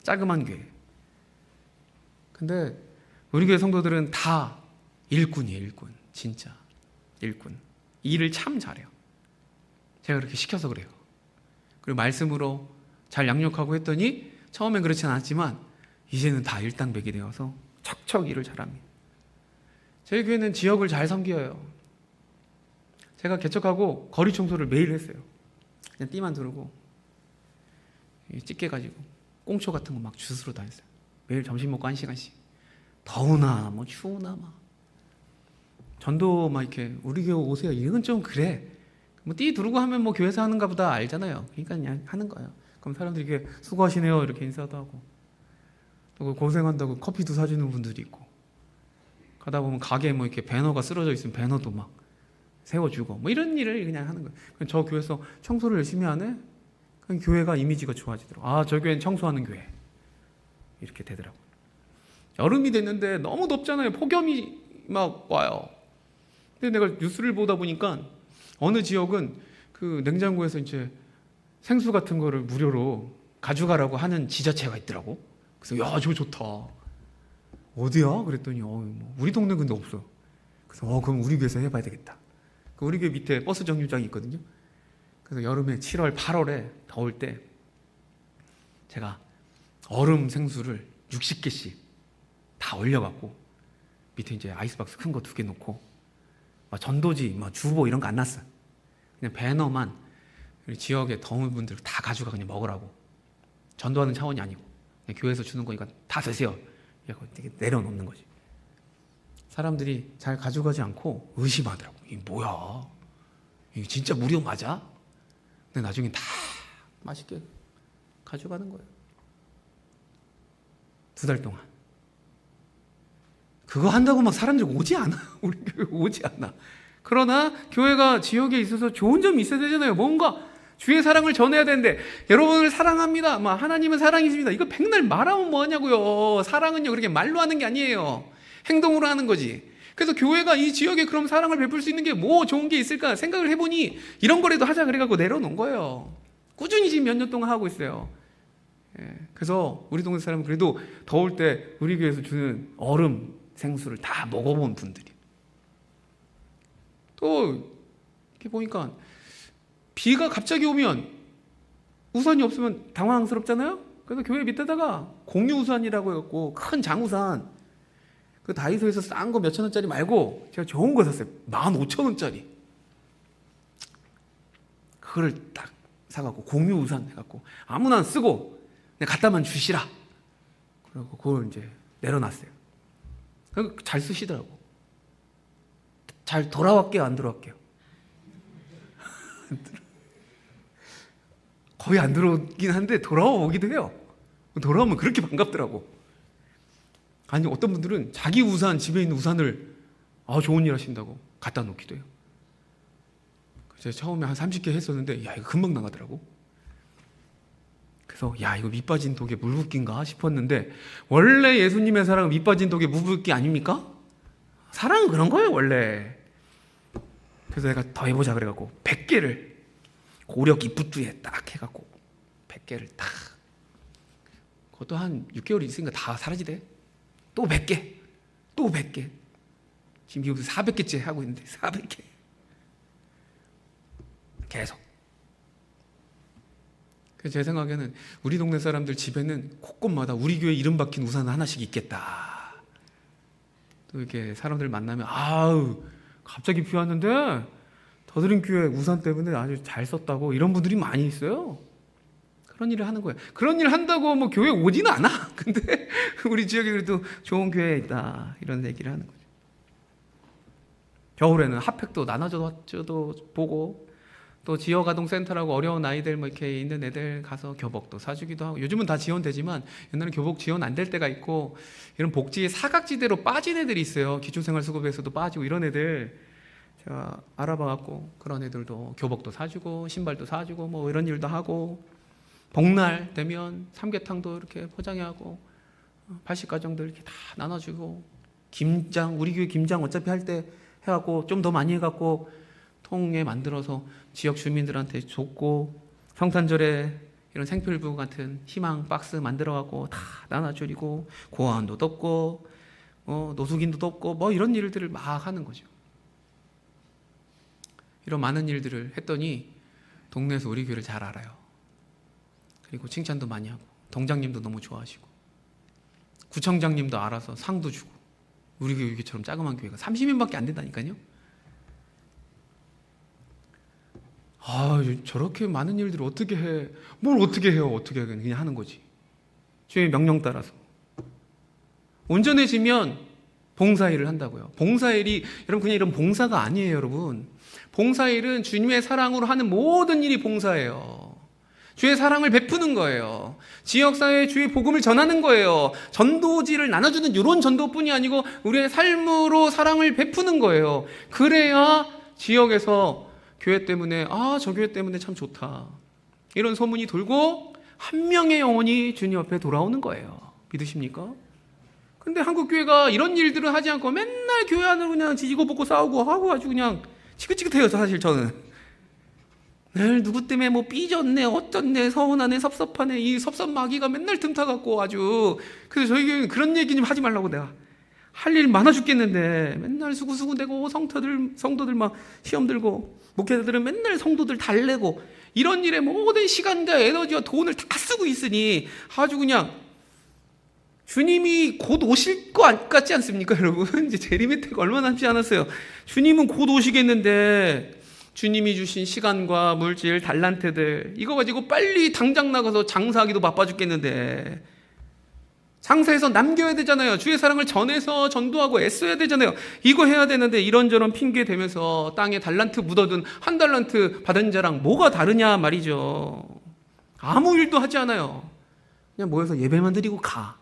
자그만 교회. 근데 우리 교회 성도들은 다 일꾼이에요. 일꾼. 진짜 일꾼. 일을 참 잘해요. 제가 그렇게 시켜서 그래요. 그리고 말씀으로 잘 양육하고 했더니 처음엔 그렇진 않았지만 이제는 다 일당백이 되어서 척척 일을 잘합니다. 저희 교회는 지역을 잘 섬겨요. 제가 개척하고 거리 청소를 매일 했어요. 그냥 띠만 두르고 찌개 가지고 꽁초 같은 거 막 주스러 다녔어요. 매일 점심 먹고 1시간씩. 더우나 뭐 추우나 막 전도 막 이렇게 우리 교회 오세요. 이건 좀 그래. 뭐 띠 두르고 하면 뭐 교회에서 하는가 보다 알잖아요. 그러니까 그냥 하는 거예요. 그럼 사람들이 이렇게 수고하시네요 이렇게 인사도 하고 또 고생한다고 커피도 사주는 분들이 있고 가다 보면 가게에 뭐 이렇게 배너가 쓰러져 있으면 배너도 막 세워주고 뭐 이런 일을 그냥 하는 거예요. 저 교회에서 청소를 열심히 하네? 그럼 교회가 이미지가 좋아지더라고요. 저 교회는 청소하는 교회. 이렇게 되더라고요. 여름이 됐는데 너무 덥잖아요. 폭염이 막 와요. 근데 내가 뉴스를 보다 보니까 어느 지역은 그 냉장고에서 이제 생수 같은 거를 무료로 가져가라고 하는 지자체가 있더라고. 그래서 야, 저거 좋다. 어디야? 그랬더니 뭐 우리 동네 근데 없어. 그래서 그럼 우리 교회에서 해봐야 되겠다. 그 우리 교회 밑에 버스 정류장이 있거든요. 그래서 여름에 7월, 8월에 더울 때 제가 얼음 생수를 60개씩 다 얼려갖고 밑에 이제 아이스박스 큰 거 2개 놓고 막 전도지, 막 주보 이런 거 안 놨어. 그냥 배너만 우리 지역의 더운 분들 다 가져가 그냥 먹으라고. 전도하는 차원이 아니고 그냥 교회에서 주는 거니까 다 드세요. 이렇게 내려놓는 거지. 사람들이 잘 가져가지 않고 의심하더라고. 이게 뭐야? 이게 진짜 무료 맞아? 근데 나중에 다 맛있게 가져가는 거예요. 2달 동안. 그거 한다고 막 사람들 오지 않아. 우리 교회 오지 않아. 그러나 교회가 지역에 있어서 좋은 점이 있어야 되잖아요. 뭔가 주의 사랑을 전해야 되는데 여러분을 사랑합니다. 하나님은 사랑이십니다. 이거 백날 말하면 뭐하냐고요. 사랑은요 그렇게 말로 하는 게 아니에요. 행동으로 하는 거지. 그래서 교회가 이 지역에 그럼 사랑을 베풀 수 있는 게 뭐 좋은 게 있을까 생각을 해보니 이런 거라도 하자 그래갖고 내려놓은 거예요. 꾸준히 지금 몇 년 동안 하고 있어요. 그래서 우리 동네 사람은 그래도 더울 때 우리 교회에서 주는 얼음 생수를 다 먹어본 분들이. 또 이렇게 보니까 비가 갑자기 오면 우산이 없으면 당황스럽잖아요. 그래서 교회 밑에다가 공유 우산이라고 해갖고 큰 장우산, 그 다이소에서 싼 거 몇천 원짜리 말고 제가 좋은 거 샀어요. 15,000원짜리. 그거를 딱 사갖고 공유 우산 해갖고 아무나 쓰고 그냥 갖다만 주시라. 그리고 그걸 이제 내려놨어요. 잘 쓰시더라고. 잘 돌아왔게요, 안 돌아왔게요? 거의 안 들어오긴 한데 돌아오기도 해요. 돌아오면 그렇게 반갑더라고. 아니 어떤 분들은 자기 우산, 집에 있는 우산을 좋은 일 하신다고 갖다 놓기도 해요. 제가 처음에 한 30개 했었는데 야 이거 금방 나가더라고. 그래서 야 이거 밑 빠진 독에 물 붓기인가 싶었는데 원래 예수님의 사랑은 밑 빠진 독에 물 붓기 아닙니까? 사랑은 그런 거예요 원래. 그래서 내가 더 해보자 그래갖고 100개를 고려 기프트에 딱 해갖고 100개를 딱, 그것도 한 6개월 있으니까 다 사라지대. 또 100개, 또 100개. 지금 여기서 400개째 하고 있는데 400개 계속. 그래서 제 생각에는 우리 동네 사람들 집에는 곳곳마다 우리 교회 이름 박힌 우산 하나씩 있겠다. 또 이렇게 사람들 만나면 갑자기 비 왔는데 더드림 교회 우산 때문에 아주 잘 썼다고 이런 분들이 많이 있어요. 그런 일을 하는 거예요. 그런 일 한다고 뭐 교회 오지는 않아. 근데 우리 지역에 그래도 좋은 교회에 있다 이런 얘기를 하는 거죠. 겨울에는 핫팩도 나눠줘도 보고, 또 지역아동센터라고 어려운 아이들 뭐 이렇게 있는 애들 가서 교복도 사주기도 하고. 요즘은 다 지원되지만 옛날에 교복 지원 안 될 때가 있고 이런 복지의 사각지대로 빠진 애들이 있어요. 기초생활수급에서도 빠지고 이런 애들 제가 알아봐갖고 그런 애들도 교복도 사주고 신발도 사주고 뭐 이런 일도 하고, 복날 되면 삼계탕도 이렇게 포장해하고 80가정들 이렇게 다 나눠주고, 김장 우리 교회 김장 어차피 할 때 해갖고 좀 더 많이 해갖고 통에 만들어서 지역 주민들한테 줬고, 성탄절에 이런 생필부 같은 희망 박스 만들어갖고 다 나눠주고, 고아원도 돕고 노숙인도 돕고 뭐 이런 일들을 막 하는 거죠. 이런 많은 일들을 했더니 동네에서 우리 교회를 잘 알아요. 그리고 칭찬도 많이 하고, 동장님도 너무 좋아하시고, 구청장님도 알아서 상도 주고. 우리 교회처럼 자그마한 교회가 30인밖에 안 된다니까요. 저렇게 많은 일들을 어떻게 해? 뭘 어떻게 해요? 어떻게 그냥 하는 거지. 주의 명령 따라서. 온전해지면 봉사일을 한다고요. 봉사일이 여러분 그냥 이런 봉사가 아니에요, 여러분. 봉사일은 주님의 사랑으로 하는 모든 일이 봉사예요. 주의 사랑을 베푸는 거예요. 지역사회에 주의 복음을 전하는 거예요. 전도지를 나눠주는 이런 전도뿐이 아니고 우리의 삶으로 사랑을 베푸는 거예요. 그래야 지역에서 교회 때문에 저 교회 때문에 참 좋다 이런 소문이 돌고 한 명의 영혼이 주님 앞에 돌아오는 거예요. 믿으십니까? 근데 한국 교회가 이런 일들은 하지 않고 맨날 교회 안으로 그냥 지지고 볶고 싸우고 하고 아주 그냥 지긋지긋해요. 사실 저는 늘 누구 때문에 뭐 삐졌네 어쩌네 서운하네 섭섭하네 이 섭섭마귀가 맨날 틈타갖고 아주. 그래서 저희 교회는 그런 얘기 좀 하지 말라고 내가 할 일 많아 죽겠는데 맨날 수구수구대고 성도들 막 시험 들고 목회자들은 맨날 성도들 달래고 이런 일에 모든 시간과 에너지와 돈을 다 쓰고 있으니 아주 그냥 주님이 곧 오실 것 같지 않습니까, 여러분? 이제 재림의 때가 얼마 남지 않았어요. 주님은 곧 오시겠는데 주님이 주신 시간과 물질, 달란트들 이거 가지고 빨리 당장 나가서 장사하기도 바빠 죽겠는데 장사해서 남겨야 되잖아요. 주의 사랑을 전해서 전도하고 애써야 되잖아요. 이거 해야 되는데 이런저런 핑계 대면서 땅에 달란트 묻어둔 한 달란트 받은 자랑 뭐가 다르냐 말이죠. 아무 일도 하지 않아요. 그냥 모여서 예배만 드리고 가.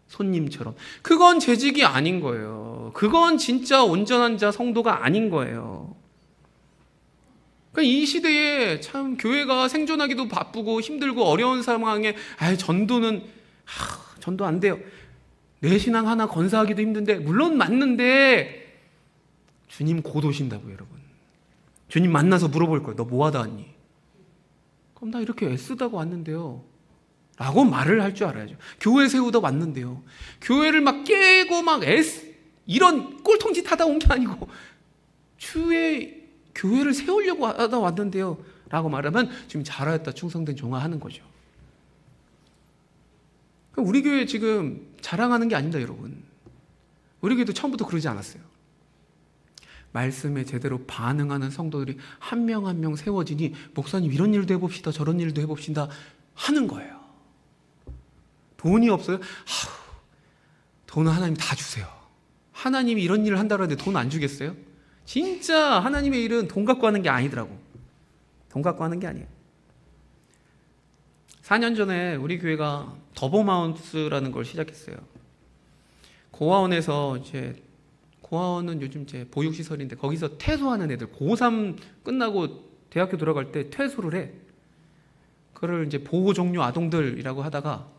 손님처럼. 그건 재직이 아닌 거예요. 그건 진짜 온전한 자 성도가 아닌 거예요. 그러니까 이 시대에 참 교회가 생존하기도 바쁘고 힘들고 어려운 상황에 전도 안 돼요. 내 신앙 하나 건사하기도 힘든데 물론 맞는데 주님 곧 오신다고요, 여러분. 주님 만나서 물어볼 거예요. 너 뭐 하다 왔니? 그럼 나 이렇게 애쓰다가 왔는데요. 라고 말을 할 줄 알아야죠. 교회 세우다 왔는데요. 교회를 막 깨고 이런 꼴통짓 하다 온 게 아니고 주의 교회를 세우려고 하다 왔는데요. 라고 말하면 지금 잘하였다 충성된 종아 하는 거죠. 우리 교회 지금 자랑하는 게 아닙니다, 여러분. 우리 교회도 처음부터 그러지 않았어요. 말씀에 제대로 반응하는 성도들이 한 명 한 명 세워지니 목사님 이런 일도 해봅시다 저런 일도 해봅시다 하는 거예요. 돈이 없어요? 돈은 하나님 다 주세요. 하나님이 이런 일을 한다고 하는데 돈 안 주겠어요? 진짜 하나님의 일은 돈 갖고 하는 게 아니더라고. 돈 갖고 하는 게 아니에요. 4년 전에 우리 교회가 더보마운스라는 걸 시작했어요. 고아원에서 고아원은 요즘 이제 보육시설인데 거기서 퇴소하는 애들 고3 끝나고 대학교 들어갈 때 퇴소를 해. 그걸 이제 보호 종료 아동들이라고 하다가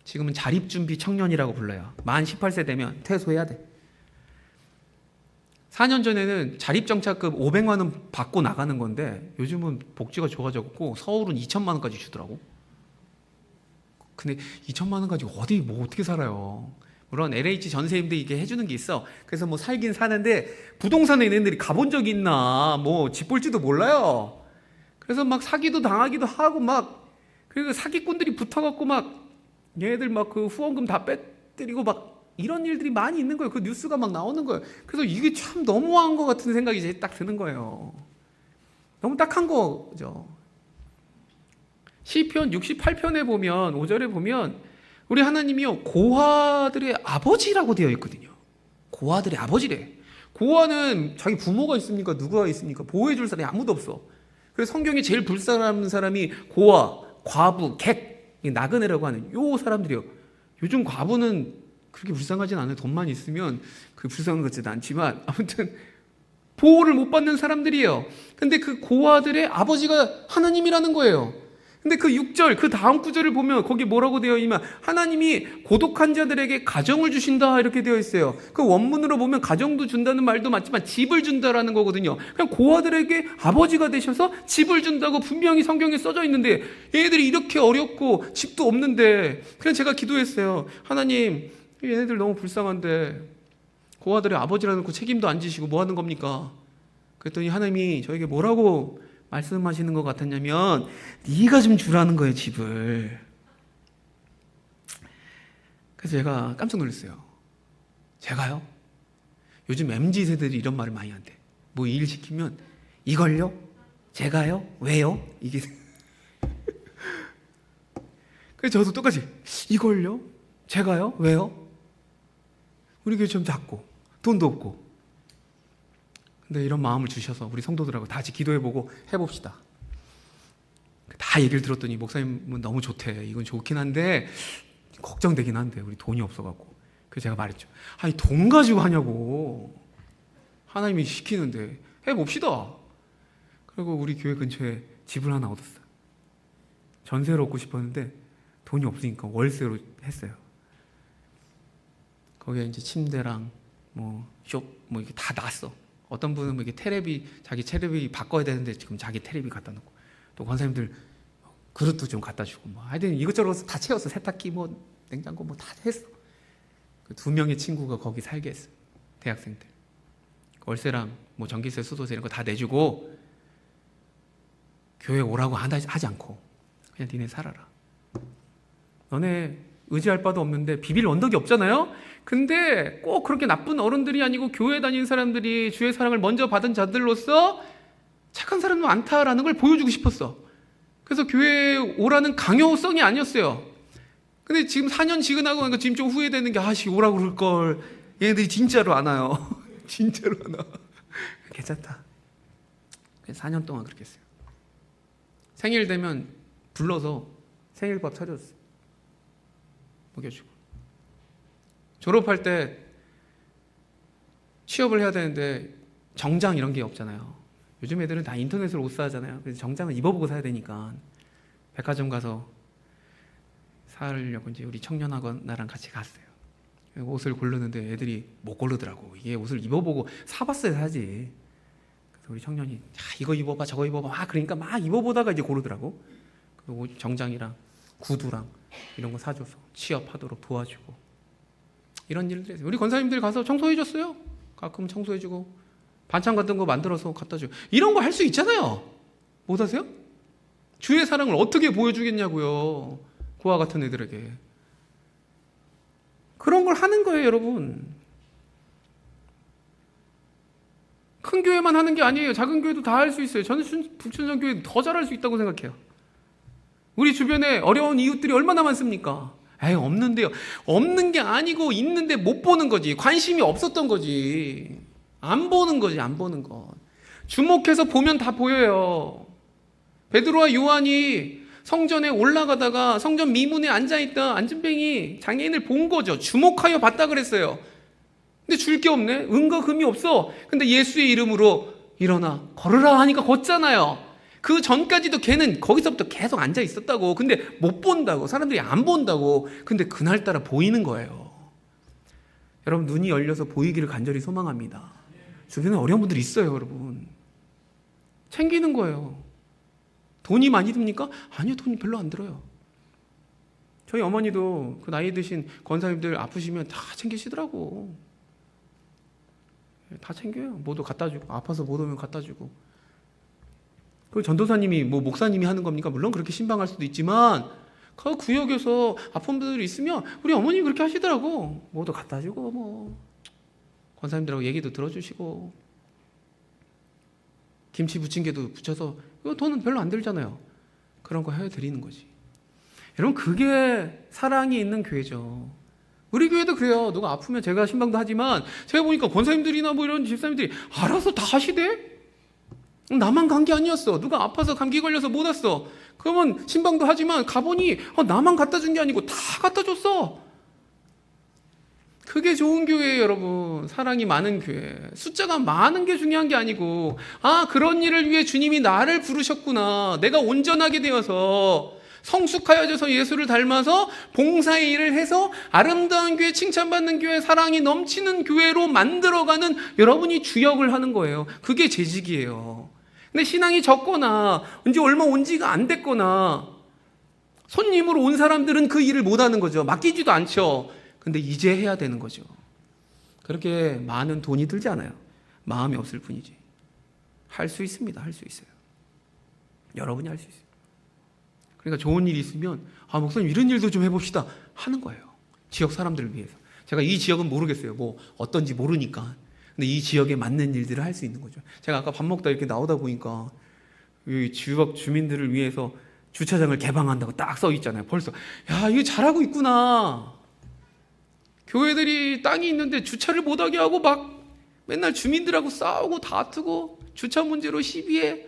지금은 자립준비 청년이라고 불러요. 만 18세 되면 퇴소해야 돼. 4년 전에는 자립정착금 500만 원 받고 나가는 건데 요즘은 복지가 좋아졌고 서울은 2천만 원까지 주더라고. 근데 2천만 원 가지고 어떻게 살아요? 물론 LH 전세임대 이게 해주는 게 있어. 그래서 뭐 살긴 사는데 부동산에 얘네들이 가본 적이 있나 뭐 집 볼지도 몰라요. 그래서 막 사기도 당하기도 하고 그리고 사기꾼들이 붙어갖고 얘네들 그 후원금 다 빼뜨리고 이런 일들이 많이 있는 거예요. 그 뉴스가 나오는 거예요. 그래서 이게 참 너무한 것 같은 생각이 이제 딱 드는 거예요. 너무 딱한 거죠. 시편 68편에 보면 5절에 보면 우리 하나님이요 고아들의 아버지라고 되어 있거든요. 고아들의 아버지래. 고아는 자기 부모가 있습니까? 누가 있습니까? 보호해줄 사람이 아무도 없어. 그래서 성경에 제일 불쌍한 사람이 고아, 과부, 객, 나그네라고 하는 요 사람들이요. 요즘 과부는 그렇게 불쌍하진 않아요. 돈만 있으면 그 불쌍한 것 같지는 않지만 아무튼 보호를 못 받는 사람들이에요. 근데 그 고아들의 아버지가 하나님이라는 거예요. 근데 그 6절, 그 다음 구절을 보면 거기 뭐라고 되어 있냐면 하나님이 고독한 자들에게 가정을 주신다 이렇게 되어 있어요. 그 원문으로 보면 가정도 준다는 말도 맞지만 집을 준다라는 거거든요. 그냥 고아들에게 아버지가 되셔서 집을 준다고 분명히 성경에 써져 있는데 얘네들이 이렇게 어렵고 집도 없는데 그냥 제가 기도했어요. 하나님 얘네들 너무 불쌍한데 고아들의 아버지라 놓고 책임도 안 지시고 뭐 하는 겁니까? 그랬더니 하나님이 저에게 뭐라고 말씀하시는 것 같았냐면 네가 좀 주라는 거예요, 집을. 그래서 제가 깜짝 놀랐어요. 제가요? 요즘 MZ세대들이 이런 말을 많이 한대. 뭐 일 시키면 이걸요? 제가요? 왜요? 이게 그래서 저도 똑같이 이걸요? 제가요? 왜요? 우리 교회 좀 작고 돈도 없고 근데 이런 마음을 주셔서 우리 성도들하고 다 같이 기도해보고 해봅시다. 다 얘기를 들었더니 목사님은 너무 좋대. 이건 좋긴 한데 걱정되긴 한데 우리 돈이 없어갖고. 그래서 제가 말했죠. 아니 돈 가지고 하냐고. 하나님이 시키는데 해봅시다. 그리고 우리 교회 근처에 집을 하나 얻었어요. 전세로 얻고 싶었는데 돈이 없으니까 월세로 했어요. 거기에 이제 침대랑 뭐 이게 다 놨어. 어떤 분은 뭐 이게 자기 테레비 바꿔야 되는데 지금 자기 테레비 갖다 놓고, 또 권사님들 그릇도 좀 갖다 주고, 뭐 하여튼 이것저것 다 채웠어. 세탁기 뭐 냉장고 뭐 다 했어. 그 2명의 친구가 거기 살게 했어. 대학생들. 월세랑 뭐 전기세, 수도세 이런 거 다 내주고 교회 오라고 하지 않고 그냥 니네 살아라. 너네 의지할 바도 없는데 비빌 언덕이 없잖아요. 근데 꼭 그렇게 나쁜 어른들이 아니고 교회 다니는 사람들이 주의 사랑을 먼저 받은 자들로서 착한 사람은 많다라는 걸 보여주고 싶었어. 그래서 교회에 오라는 강요성이 아니었어요. 근데 지금 4년 지근하고 나니까 지금 좀 후회되는 게, 아씨 오라고 그럴 걸. 얘네들이 진짜로 안 와요. 진짜로 안 와. 괜찮다. 그래서 4년 동안 그렇게 했어요. 생일 되면 불러서 생일밥 차려줬어요. 먹여주고. 졸업할 때 취업을 해야 되는데 정장 이런 게 없잖아요. 요즘 애들은 다 인터넷으로 옷 사잖아요. 그래서 정장을 입어보고 사야 되니까 백화점 가서 사려고 이제 우리 청년학원 나랑 같이 갔어요. 옷을 고르는데 애들이 못 고르더라고. 이게 옷을 입어보고 사봤어야 사지. 그래서 우리 청년이 이거 입어봐 저거 입어봐 막 그러니까 막 입어보다가 이제 고르더라고. 그리고 정장이랑 구두랑 이런 거 사줘서 취업하도록 도와주고 이런 일들 했어요. 우리 권사님들 가서 청소해줬어요. 가끔 청소해주고 반찬 같은 거 만들어서 갖다 주고 이런 거 할 수 있잖아요. 못 하세요? 주의 사랑을 어떻게 보여주겠냐고요. 고아 같은 애들에게. 그런 걸 하는 거예요, 여러분. 큰 교회만 하는 게 아니에요. 작은 교회도 다 할 수 있어요. 저는 북춘천교회 더 잘할 수 있다고 생각해요. 우리 주변에 어려운 이웃들이 얼마나 많습니까? 에이, 없는데요. 없는 게 아니고 있는데 못 보는 거지. 관심이 없었던 거지. 안 보는 거지, 안 보는 것. 주목해서 보면 다 보여요. 베드로와 요한이 성전에 올라가다가 성전 미문에 앉아있던 안진뱅이 장애인을 본 거죠. 주목하여 봤다 그랬어요. 근데 줄 게 없네. 은과 금이 없어. 근데 예수의 이름으로 일어나 걸으라 하니까 걷잖아요. 그 전까지도 걔는 거기서부터 계속 앉아 있었다고. 근데 못 본다고. 사람들이 안 본다고. 근데 그날따라 보이는 거예요. 여러분, 눈이 열려서 보이기를 간절히 소망합니다. 주변에 어려운 분들이 있어요, 여러분. 챙기는 거예요. 돈이 많이 듭니까? 아니요, 돈이 별로 안 들어요. 저희 어머니도 그 나이 드신 권사님들 아프시면 다 챙기시더라고. 다 챙겨요. 뭐도 갖다 주고, 아파서 못 오면 갖다 주고. 그 전도사님이 뭐 목사님이 하는 겁니까? 물론 그렇게 신방할 수도 있지만 그 구역에서 아픈 분들이 있으면 우리 어머니 그렇게 하시더라고. 뭐도 갖다 주고 뭐 권사님들하고 얘기도 들어주시고 김치 부침개도 부쳐서 이거 돈은 별로 안 들잖아요. 그런 거 해드리는 거지. 여러분, 그게 사랑이 있는 교회죠. 우리 교회도 그래요. 누가 아프면 제가 신방도 하지만 제가 보니까 권사님들이나 뭐 이런 집사님들이 알아서 다 하시대. 나만 간 게 아니었어. 누가 아파서 감기 걸려서 못 왔어. 그러면 신방도 하지만 가보니 나만 갖다 준 게 아니고 다 갖다 줬어. 그게 좋은 교회예요, 여러분. 사랑이 많은 교회. 숫자가 많은 게 중요한 게 아니고, 그런 일을 위해 주님이 나를 부르셨구나. 내가 온전하게 되어서 성숙하여져서 예수를 닮아서 봉사의 일을 해서 아름다운 교회, 칭찬받는 교회, 사랑이 넘치는 교회로 만들어가는 여러분이 주역을 하는 거예요. 그게 재직이에요. 근데 신앙이 적거나 이제 얼마 온 지가 안 됐거나 손님으로 온 사람들은 그 일을 못 하는 거죠. 맡기지도 않죠. 근데 이제 해야 되는 거죠. 그렇게 많은 돈이 들지 않아요. 마음이 없을 뿐이지. 할 수 있습니다. 할 수 있어요. 여러분이 할 수 있어요. 그러니까 좋은 일이 있으면 목사님 이런 일도 좀 해봅시다 하는 거예요. 지역 사람들을 위해서. 제가 이 지역은 모르겠어요. 뭐 어떤지 모르니까. 근데 이 지역에 맞는 일들을 할 수 있는 거죠. 제가 아까 밥 먹다 이렇게 나오다 보니까 이 지역 주민들을 위해서 주차장을 개방한다고 딱 써 있잖아요. 벌써 이거 잘하고 있구나. 교회들이 땅이 있는데 주차를 못하게 하고 막 맨날 주민들하고 싸우고 다투고 주차 문제로 시비해.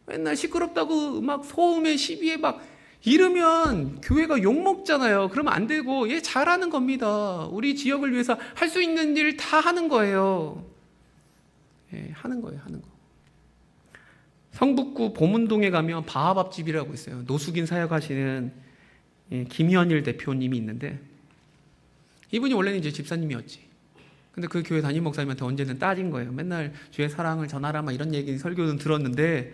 맨날 시끄럽다고 막 소음에 시비해 막 이러면 교회가 욕먹잖아요. 그러면 안 되고 얘 잘하는 겁니다. 우리 지역을 위해서 할 수 있는 일 다 하는 거예요. 하는 거예요. 하는 거. 성북구 보문동에 가면 바하밥집이라고 있어요. 노숙인 사역하시는 김현일 대표님이 있는데 이분이 원래는 이제 집사님이었지. 근데 그 교회 담임 목사님한테 언제든 따진 거예요. 맨날 주의 사랑을 전하라 막 이런 얘기 설교는 들었는데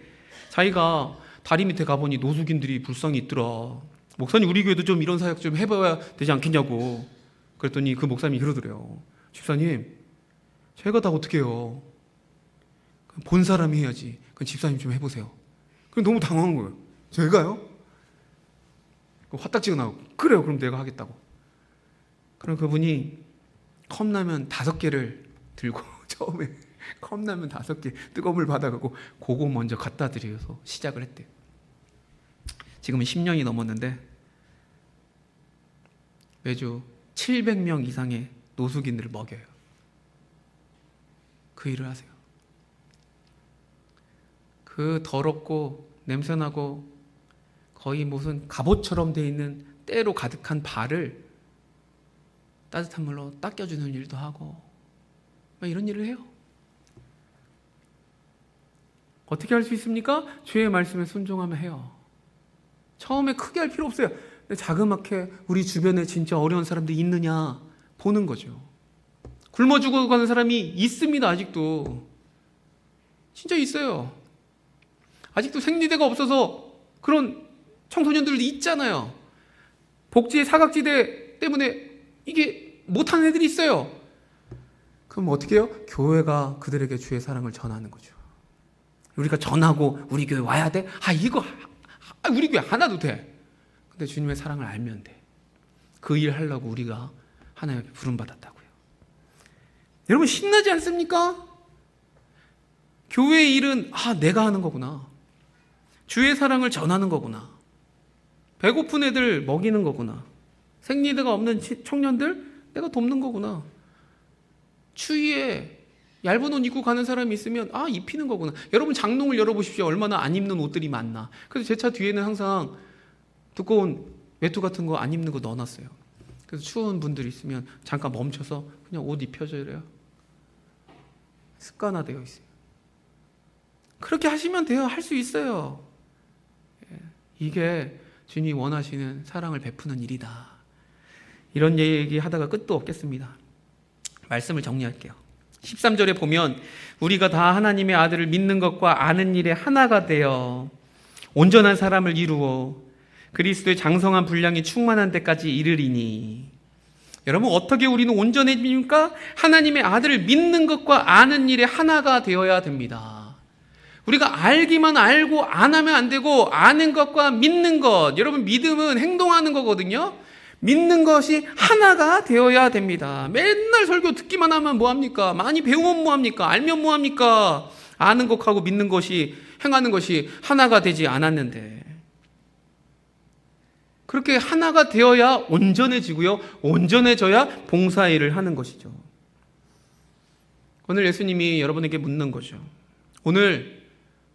자기가 다리 밑에 가보니 노숙인들이 불쌍히 있더라. 목사님 우리 교회도 좀 이런 사역 좀 해봐야 되지 않겠냐고. 그랬더니 그 목사님이 그러더래요. 집사님 제가 다 어떻게 해요. 본 사람이 해야지. 그럼 집사님 좀 해보세요. 그럼 너무 당황한 거예요. 제가요? 화딱지가 나고 그래요 그럼 내가 하겠다고. 그럼 그분이 컵라면 5개를 들고 처음에 컵라면 5개 뜨거운 물 받아가고 그거 먼저 갖다 드려서 시작을 했대요. 지금은 10년이 넘었는데 매주 700명 이상의 노숙인들을 먹여요. 그 일을 하세요. 그 더럽고 냄새나고 거의 무슨 갑옷처럼 돼 있는 때로 가득한 발을 따뜻한 물로 닦여주는 일도 하고 막 이런 일을 해요. 어떻게 할 수 있습니까? 주의 말씀에 순종하면 해요. 처음에 크게 할 필요 없어요. 근데 자그맣게 우리 주변에 진짜 어려운 사람들이 있느냐 보는 거죠. 굶어 죽어가는 사람이 있습니다. 아직도 진짜 있어요. 아직도 생리대가 없어서 그런 청소년들도 있잖아요. 복지의 사각지대 때문에 이게 못하는 애들이 있어요. 그럼 어떻게 해요? 교회가 그들에게 주의 사랑을 전하는 거죠. 우리가 전하고 우리 교회 와야 돼? 이거 우리 교회 안 와도 돼. 근데 주님의 사랑을 알면 돼. 그 일 하려고 우리가 하나님 앞에 부름받았다고요. 여러분 신나지 않습니까? 교회의 일은 내가 하는 거구나. 주의 사랑을 전하는 거구나. 배고픈 애들 먹이는 거구나. 생리대가 없는 청년들 내가 돕는 거구나. 추위에 얇은 옷 입고 가는 사람이 있으면 입히는 거구나. 여러분 장롱을 열어보십시오. 얼마나 안 입는 옷들이 많나. 그래서 제 차 뒤에는 항상 두꺼운 외투 같은 거 안 입는 거 넣어놨어요. 그래서 추운 분들이 있으면 잠깐 멈춰서 그냥 옷 입혀줘요. 습관화되어 있어요. 그렇게 하시면 돼요. 할 수 있어요. 이게 주님이 원하시는 사랑을 베푸는 일이다. 이런 얘기하다가 끝도 없겠습니다. 말씀을 정리할게요. 13절에 보면 우리가 다 하나님의 아들을 믿는 것과 아는 일에 하나가 되어 온전한 사람을 이루어 그리스도의 장성한 분량이 충만한 데까지 이르리니. 여러분 어떻게 우리는 온전해집니까? 하나님의 아들을 믿는 것과 아는 일에 하나가 되어야 됩니다. 우리가 알기만 알고 안 하면 안 되고 아는 것과 믿는 것, 여러분 믿음은 행동하는 거거든요. 믿는 것이 하나가 되어야 됩니다. 맨날 설교 듣기만 하면 뭐합니까? 많이 배우면 뭐합니까? 알면 뭐합니까? 아는 것하고 믿는 것이, 행하는 것이 하나가 되지 않았는데, 그렇게 하나가 되어야 온전해지고요, 온전해져야 봉사일을 하는 것이죠. 오늘 예수님이 여러분에게 묻는 거죠. 오늘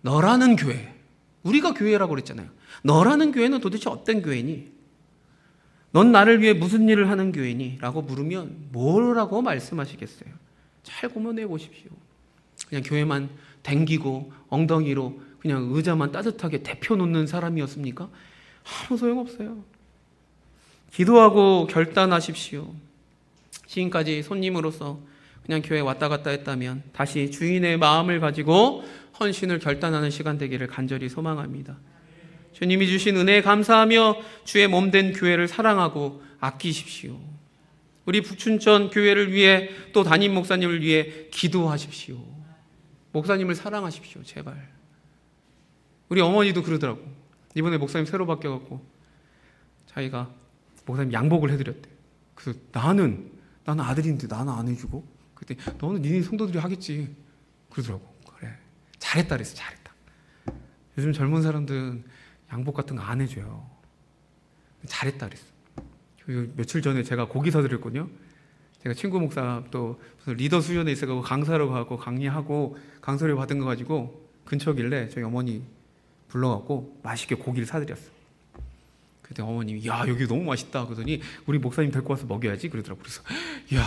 너라는 교회, 우리가 교회라고 그랬잖아요. 너라는 교회는 도대체 어떤 교회니? 넌 나를 위해 무슨 일을 하는 교회니? 라고 물으면 뭐라고 말씀하시겠어요? 잘 고민해 보십시오. 그냥 교회만 댕기고 엉덩이로 그냥 의자만 따뜻하게 데펴놓는 사람이었습니까? 아무 소용없어요. 기도하고 결단하십시오. 지금까지 손님으로서 그냥 교회 왔다 갔다 했다면 다시 주인의 마음을 가지고 헌신을 결단하는 시간 되기를 간절히 소망합니다. 주님이 주신 은혜에 감사하며 주의 몸된 교회를 사랑하고 아끼십시오. 우리 북춘천 교회를 위해 또 담임 목사님을 위해 기도하십시오. 목사님을 사랑하십시오. 제발. 우리 어머니도 그러더라고. 이번에 목사님 새로 바뀌어갖고 자기가 목사님 양복을 해드렸대. 그래서 나는 아들인데 나는 안 해주고, 그때 너는 니네 성도들이 하겠지 그러더라고. 그래 잘했다 그랬어. 잘했다. 요즘 젊은 사람들은 양복 같은 거 안 해줘요. 잘했다 그랬어. 며칠 전에 제가 고기 사드렸거든요. 제가 친구 목사 또 무슨 리더 수련회 있어가지고 강사로 가고 강의하고 강설을 받은 거 가지고 근처길래 저희 어머니 불러갖고 맛있게 고기를 사드렸어. 그때 어머님이 야 여기 너무 맛있다 그러더니 우리 목사님 데리고 와서 먹여야지 그러더라고. 그래서 야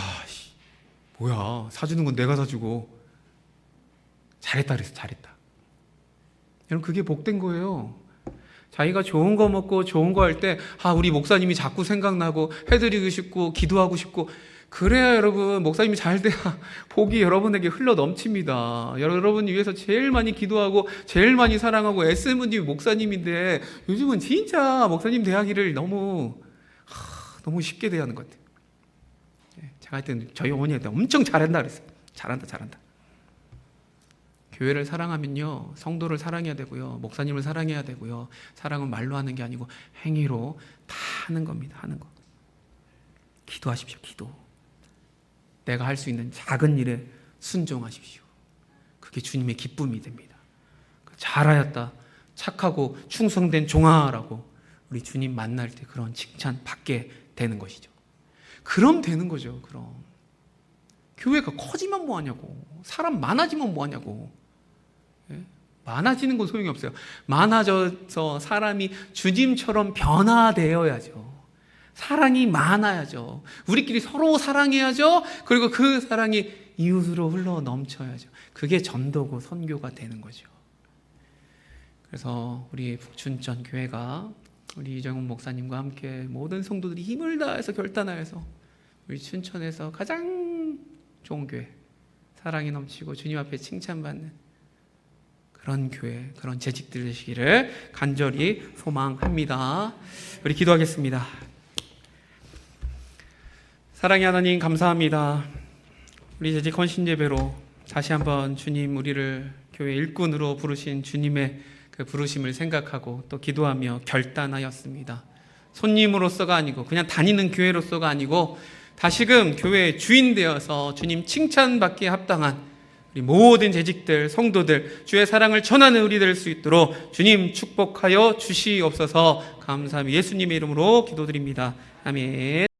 뭐야 사주는 건 내가 사주고. 잘했다 그랬어. 잘했다. 여러분 그게 복된 거예요. 자기가 좋은 거 먹고 좋은 거 할 때 우리 목사님이 자꾸 생각나고 해드리고 싶고 기도하고 싶고, 그래야 여러분 목사님이 잘 돼야 복이 여러분에게 흘러 넘칩니다. 여러분이 위해서 제일 많이 기도하고 제일 많이 사랑하고 애쓰는 분이 목사님인데, 요즘은 진짜 목사님 대하기를 너무 쉽게 대하는 것 같아요. 제가 할 때는 저희 어머니한테 엄청 잘한다 그랬어요. 잘한다. 교회를 사랑하면요, 성도를 사랑해야 되고요, 목사님을 사랑해야 되고요. 사랑은 말로 하는 게 아니고 행위로 다 하는 겁니다. 하는 거. 기도하십시오. 기도. 내가 할 수 있는 작은 일에 순종하십시오. 그게 주님의 기쁨이 됩니다. 잘하였다, 착하고 충성된 종아라고 우리 주님 만날 때 그런 칭찬 받게 되는 것이죠. 그럼 되는 거죠. 그럼 교회가 커지면 뭐하냐고, 사람 많아지면 뭐하냐고. 많아지는 건 소용이 없어요. 많아져서 사람이 주님처럼 변화되어야죠. 사랑이 많아야죠. 우리끼리 서로 사랑해야죠. 그리고 그 사랑이 이웃으로 흘러 넘쳐야죠. 그게 전도고 선교가 되는 거죠. 그래서 우리 북춘천 교회가 우리 이정훈 목사님과 함께 모든 성도들이 힘을 다해서 결단하여서 우리 춘천에서 가장 좋은 교회, 사랑이 넘치고 주님 앞에 칭찬받는 그런 교회, 그런 재직들 되시기를 간절히 소망합니다. 우리 기도하겠습니다. 사랑의 하나님, 감사합니다. 우리 재직 헌신 예배로 다시 한번 주님, 우리를 교회 일꾼으로 부르신 주님의 그 부르심을 생각하고 또 기도하며 결단하였습니다. 손님으로서가 아니고 그냥 다니는 교회로서가 아니고 다시금 교회의 주인 되어서 주님 칭찬받기에 합당한 우리 모든 재직들, 성도들, 주의 사랑을 전하는 우리 될 수 있도록 주님 축복하여 주시옵소서. 감사합니다. 예수님의 이름으로 기도드립니다. 아멘.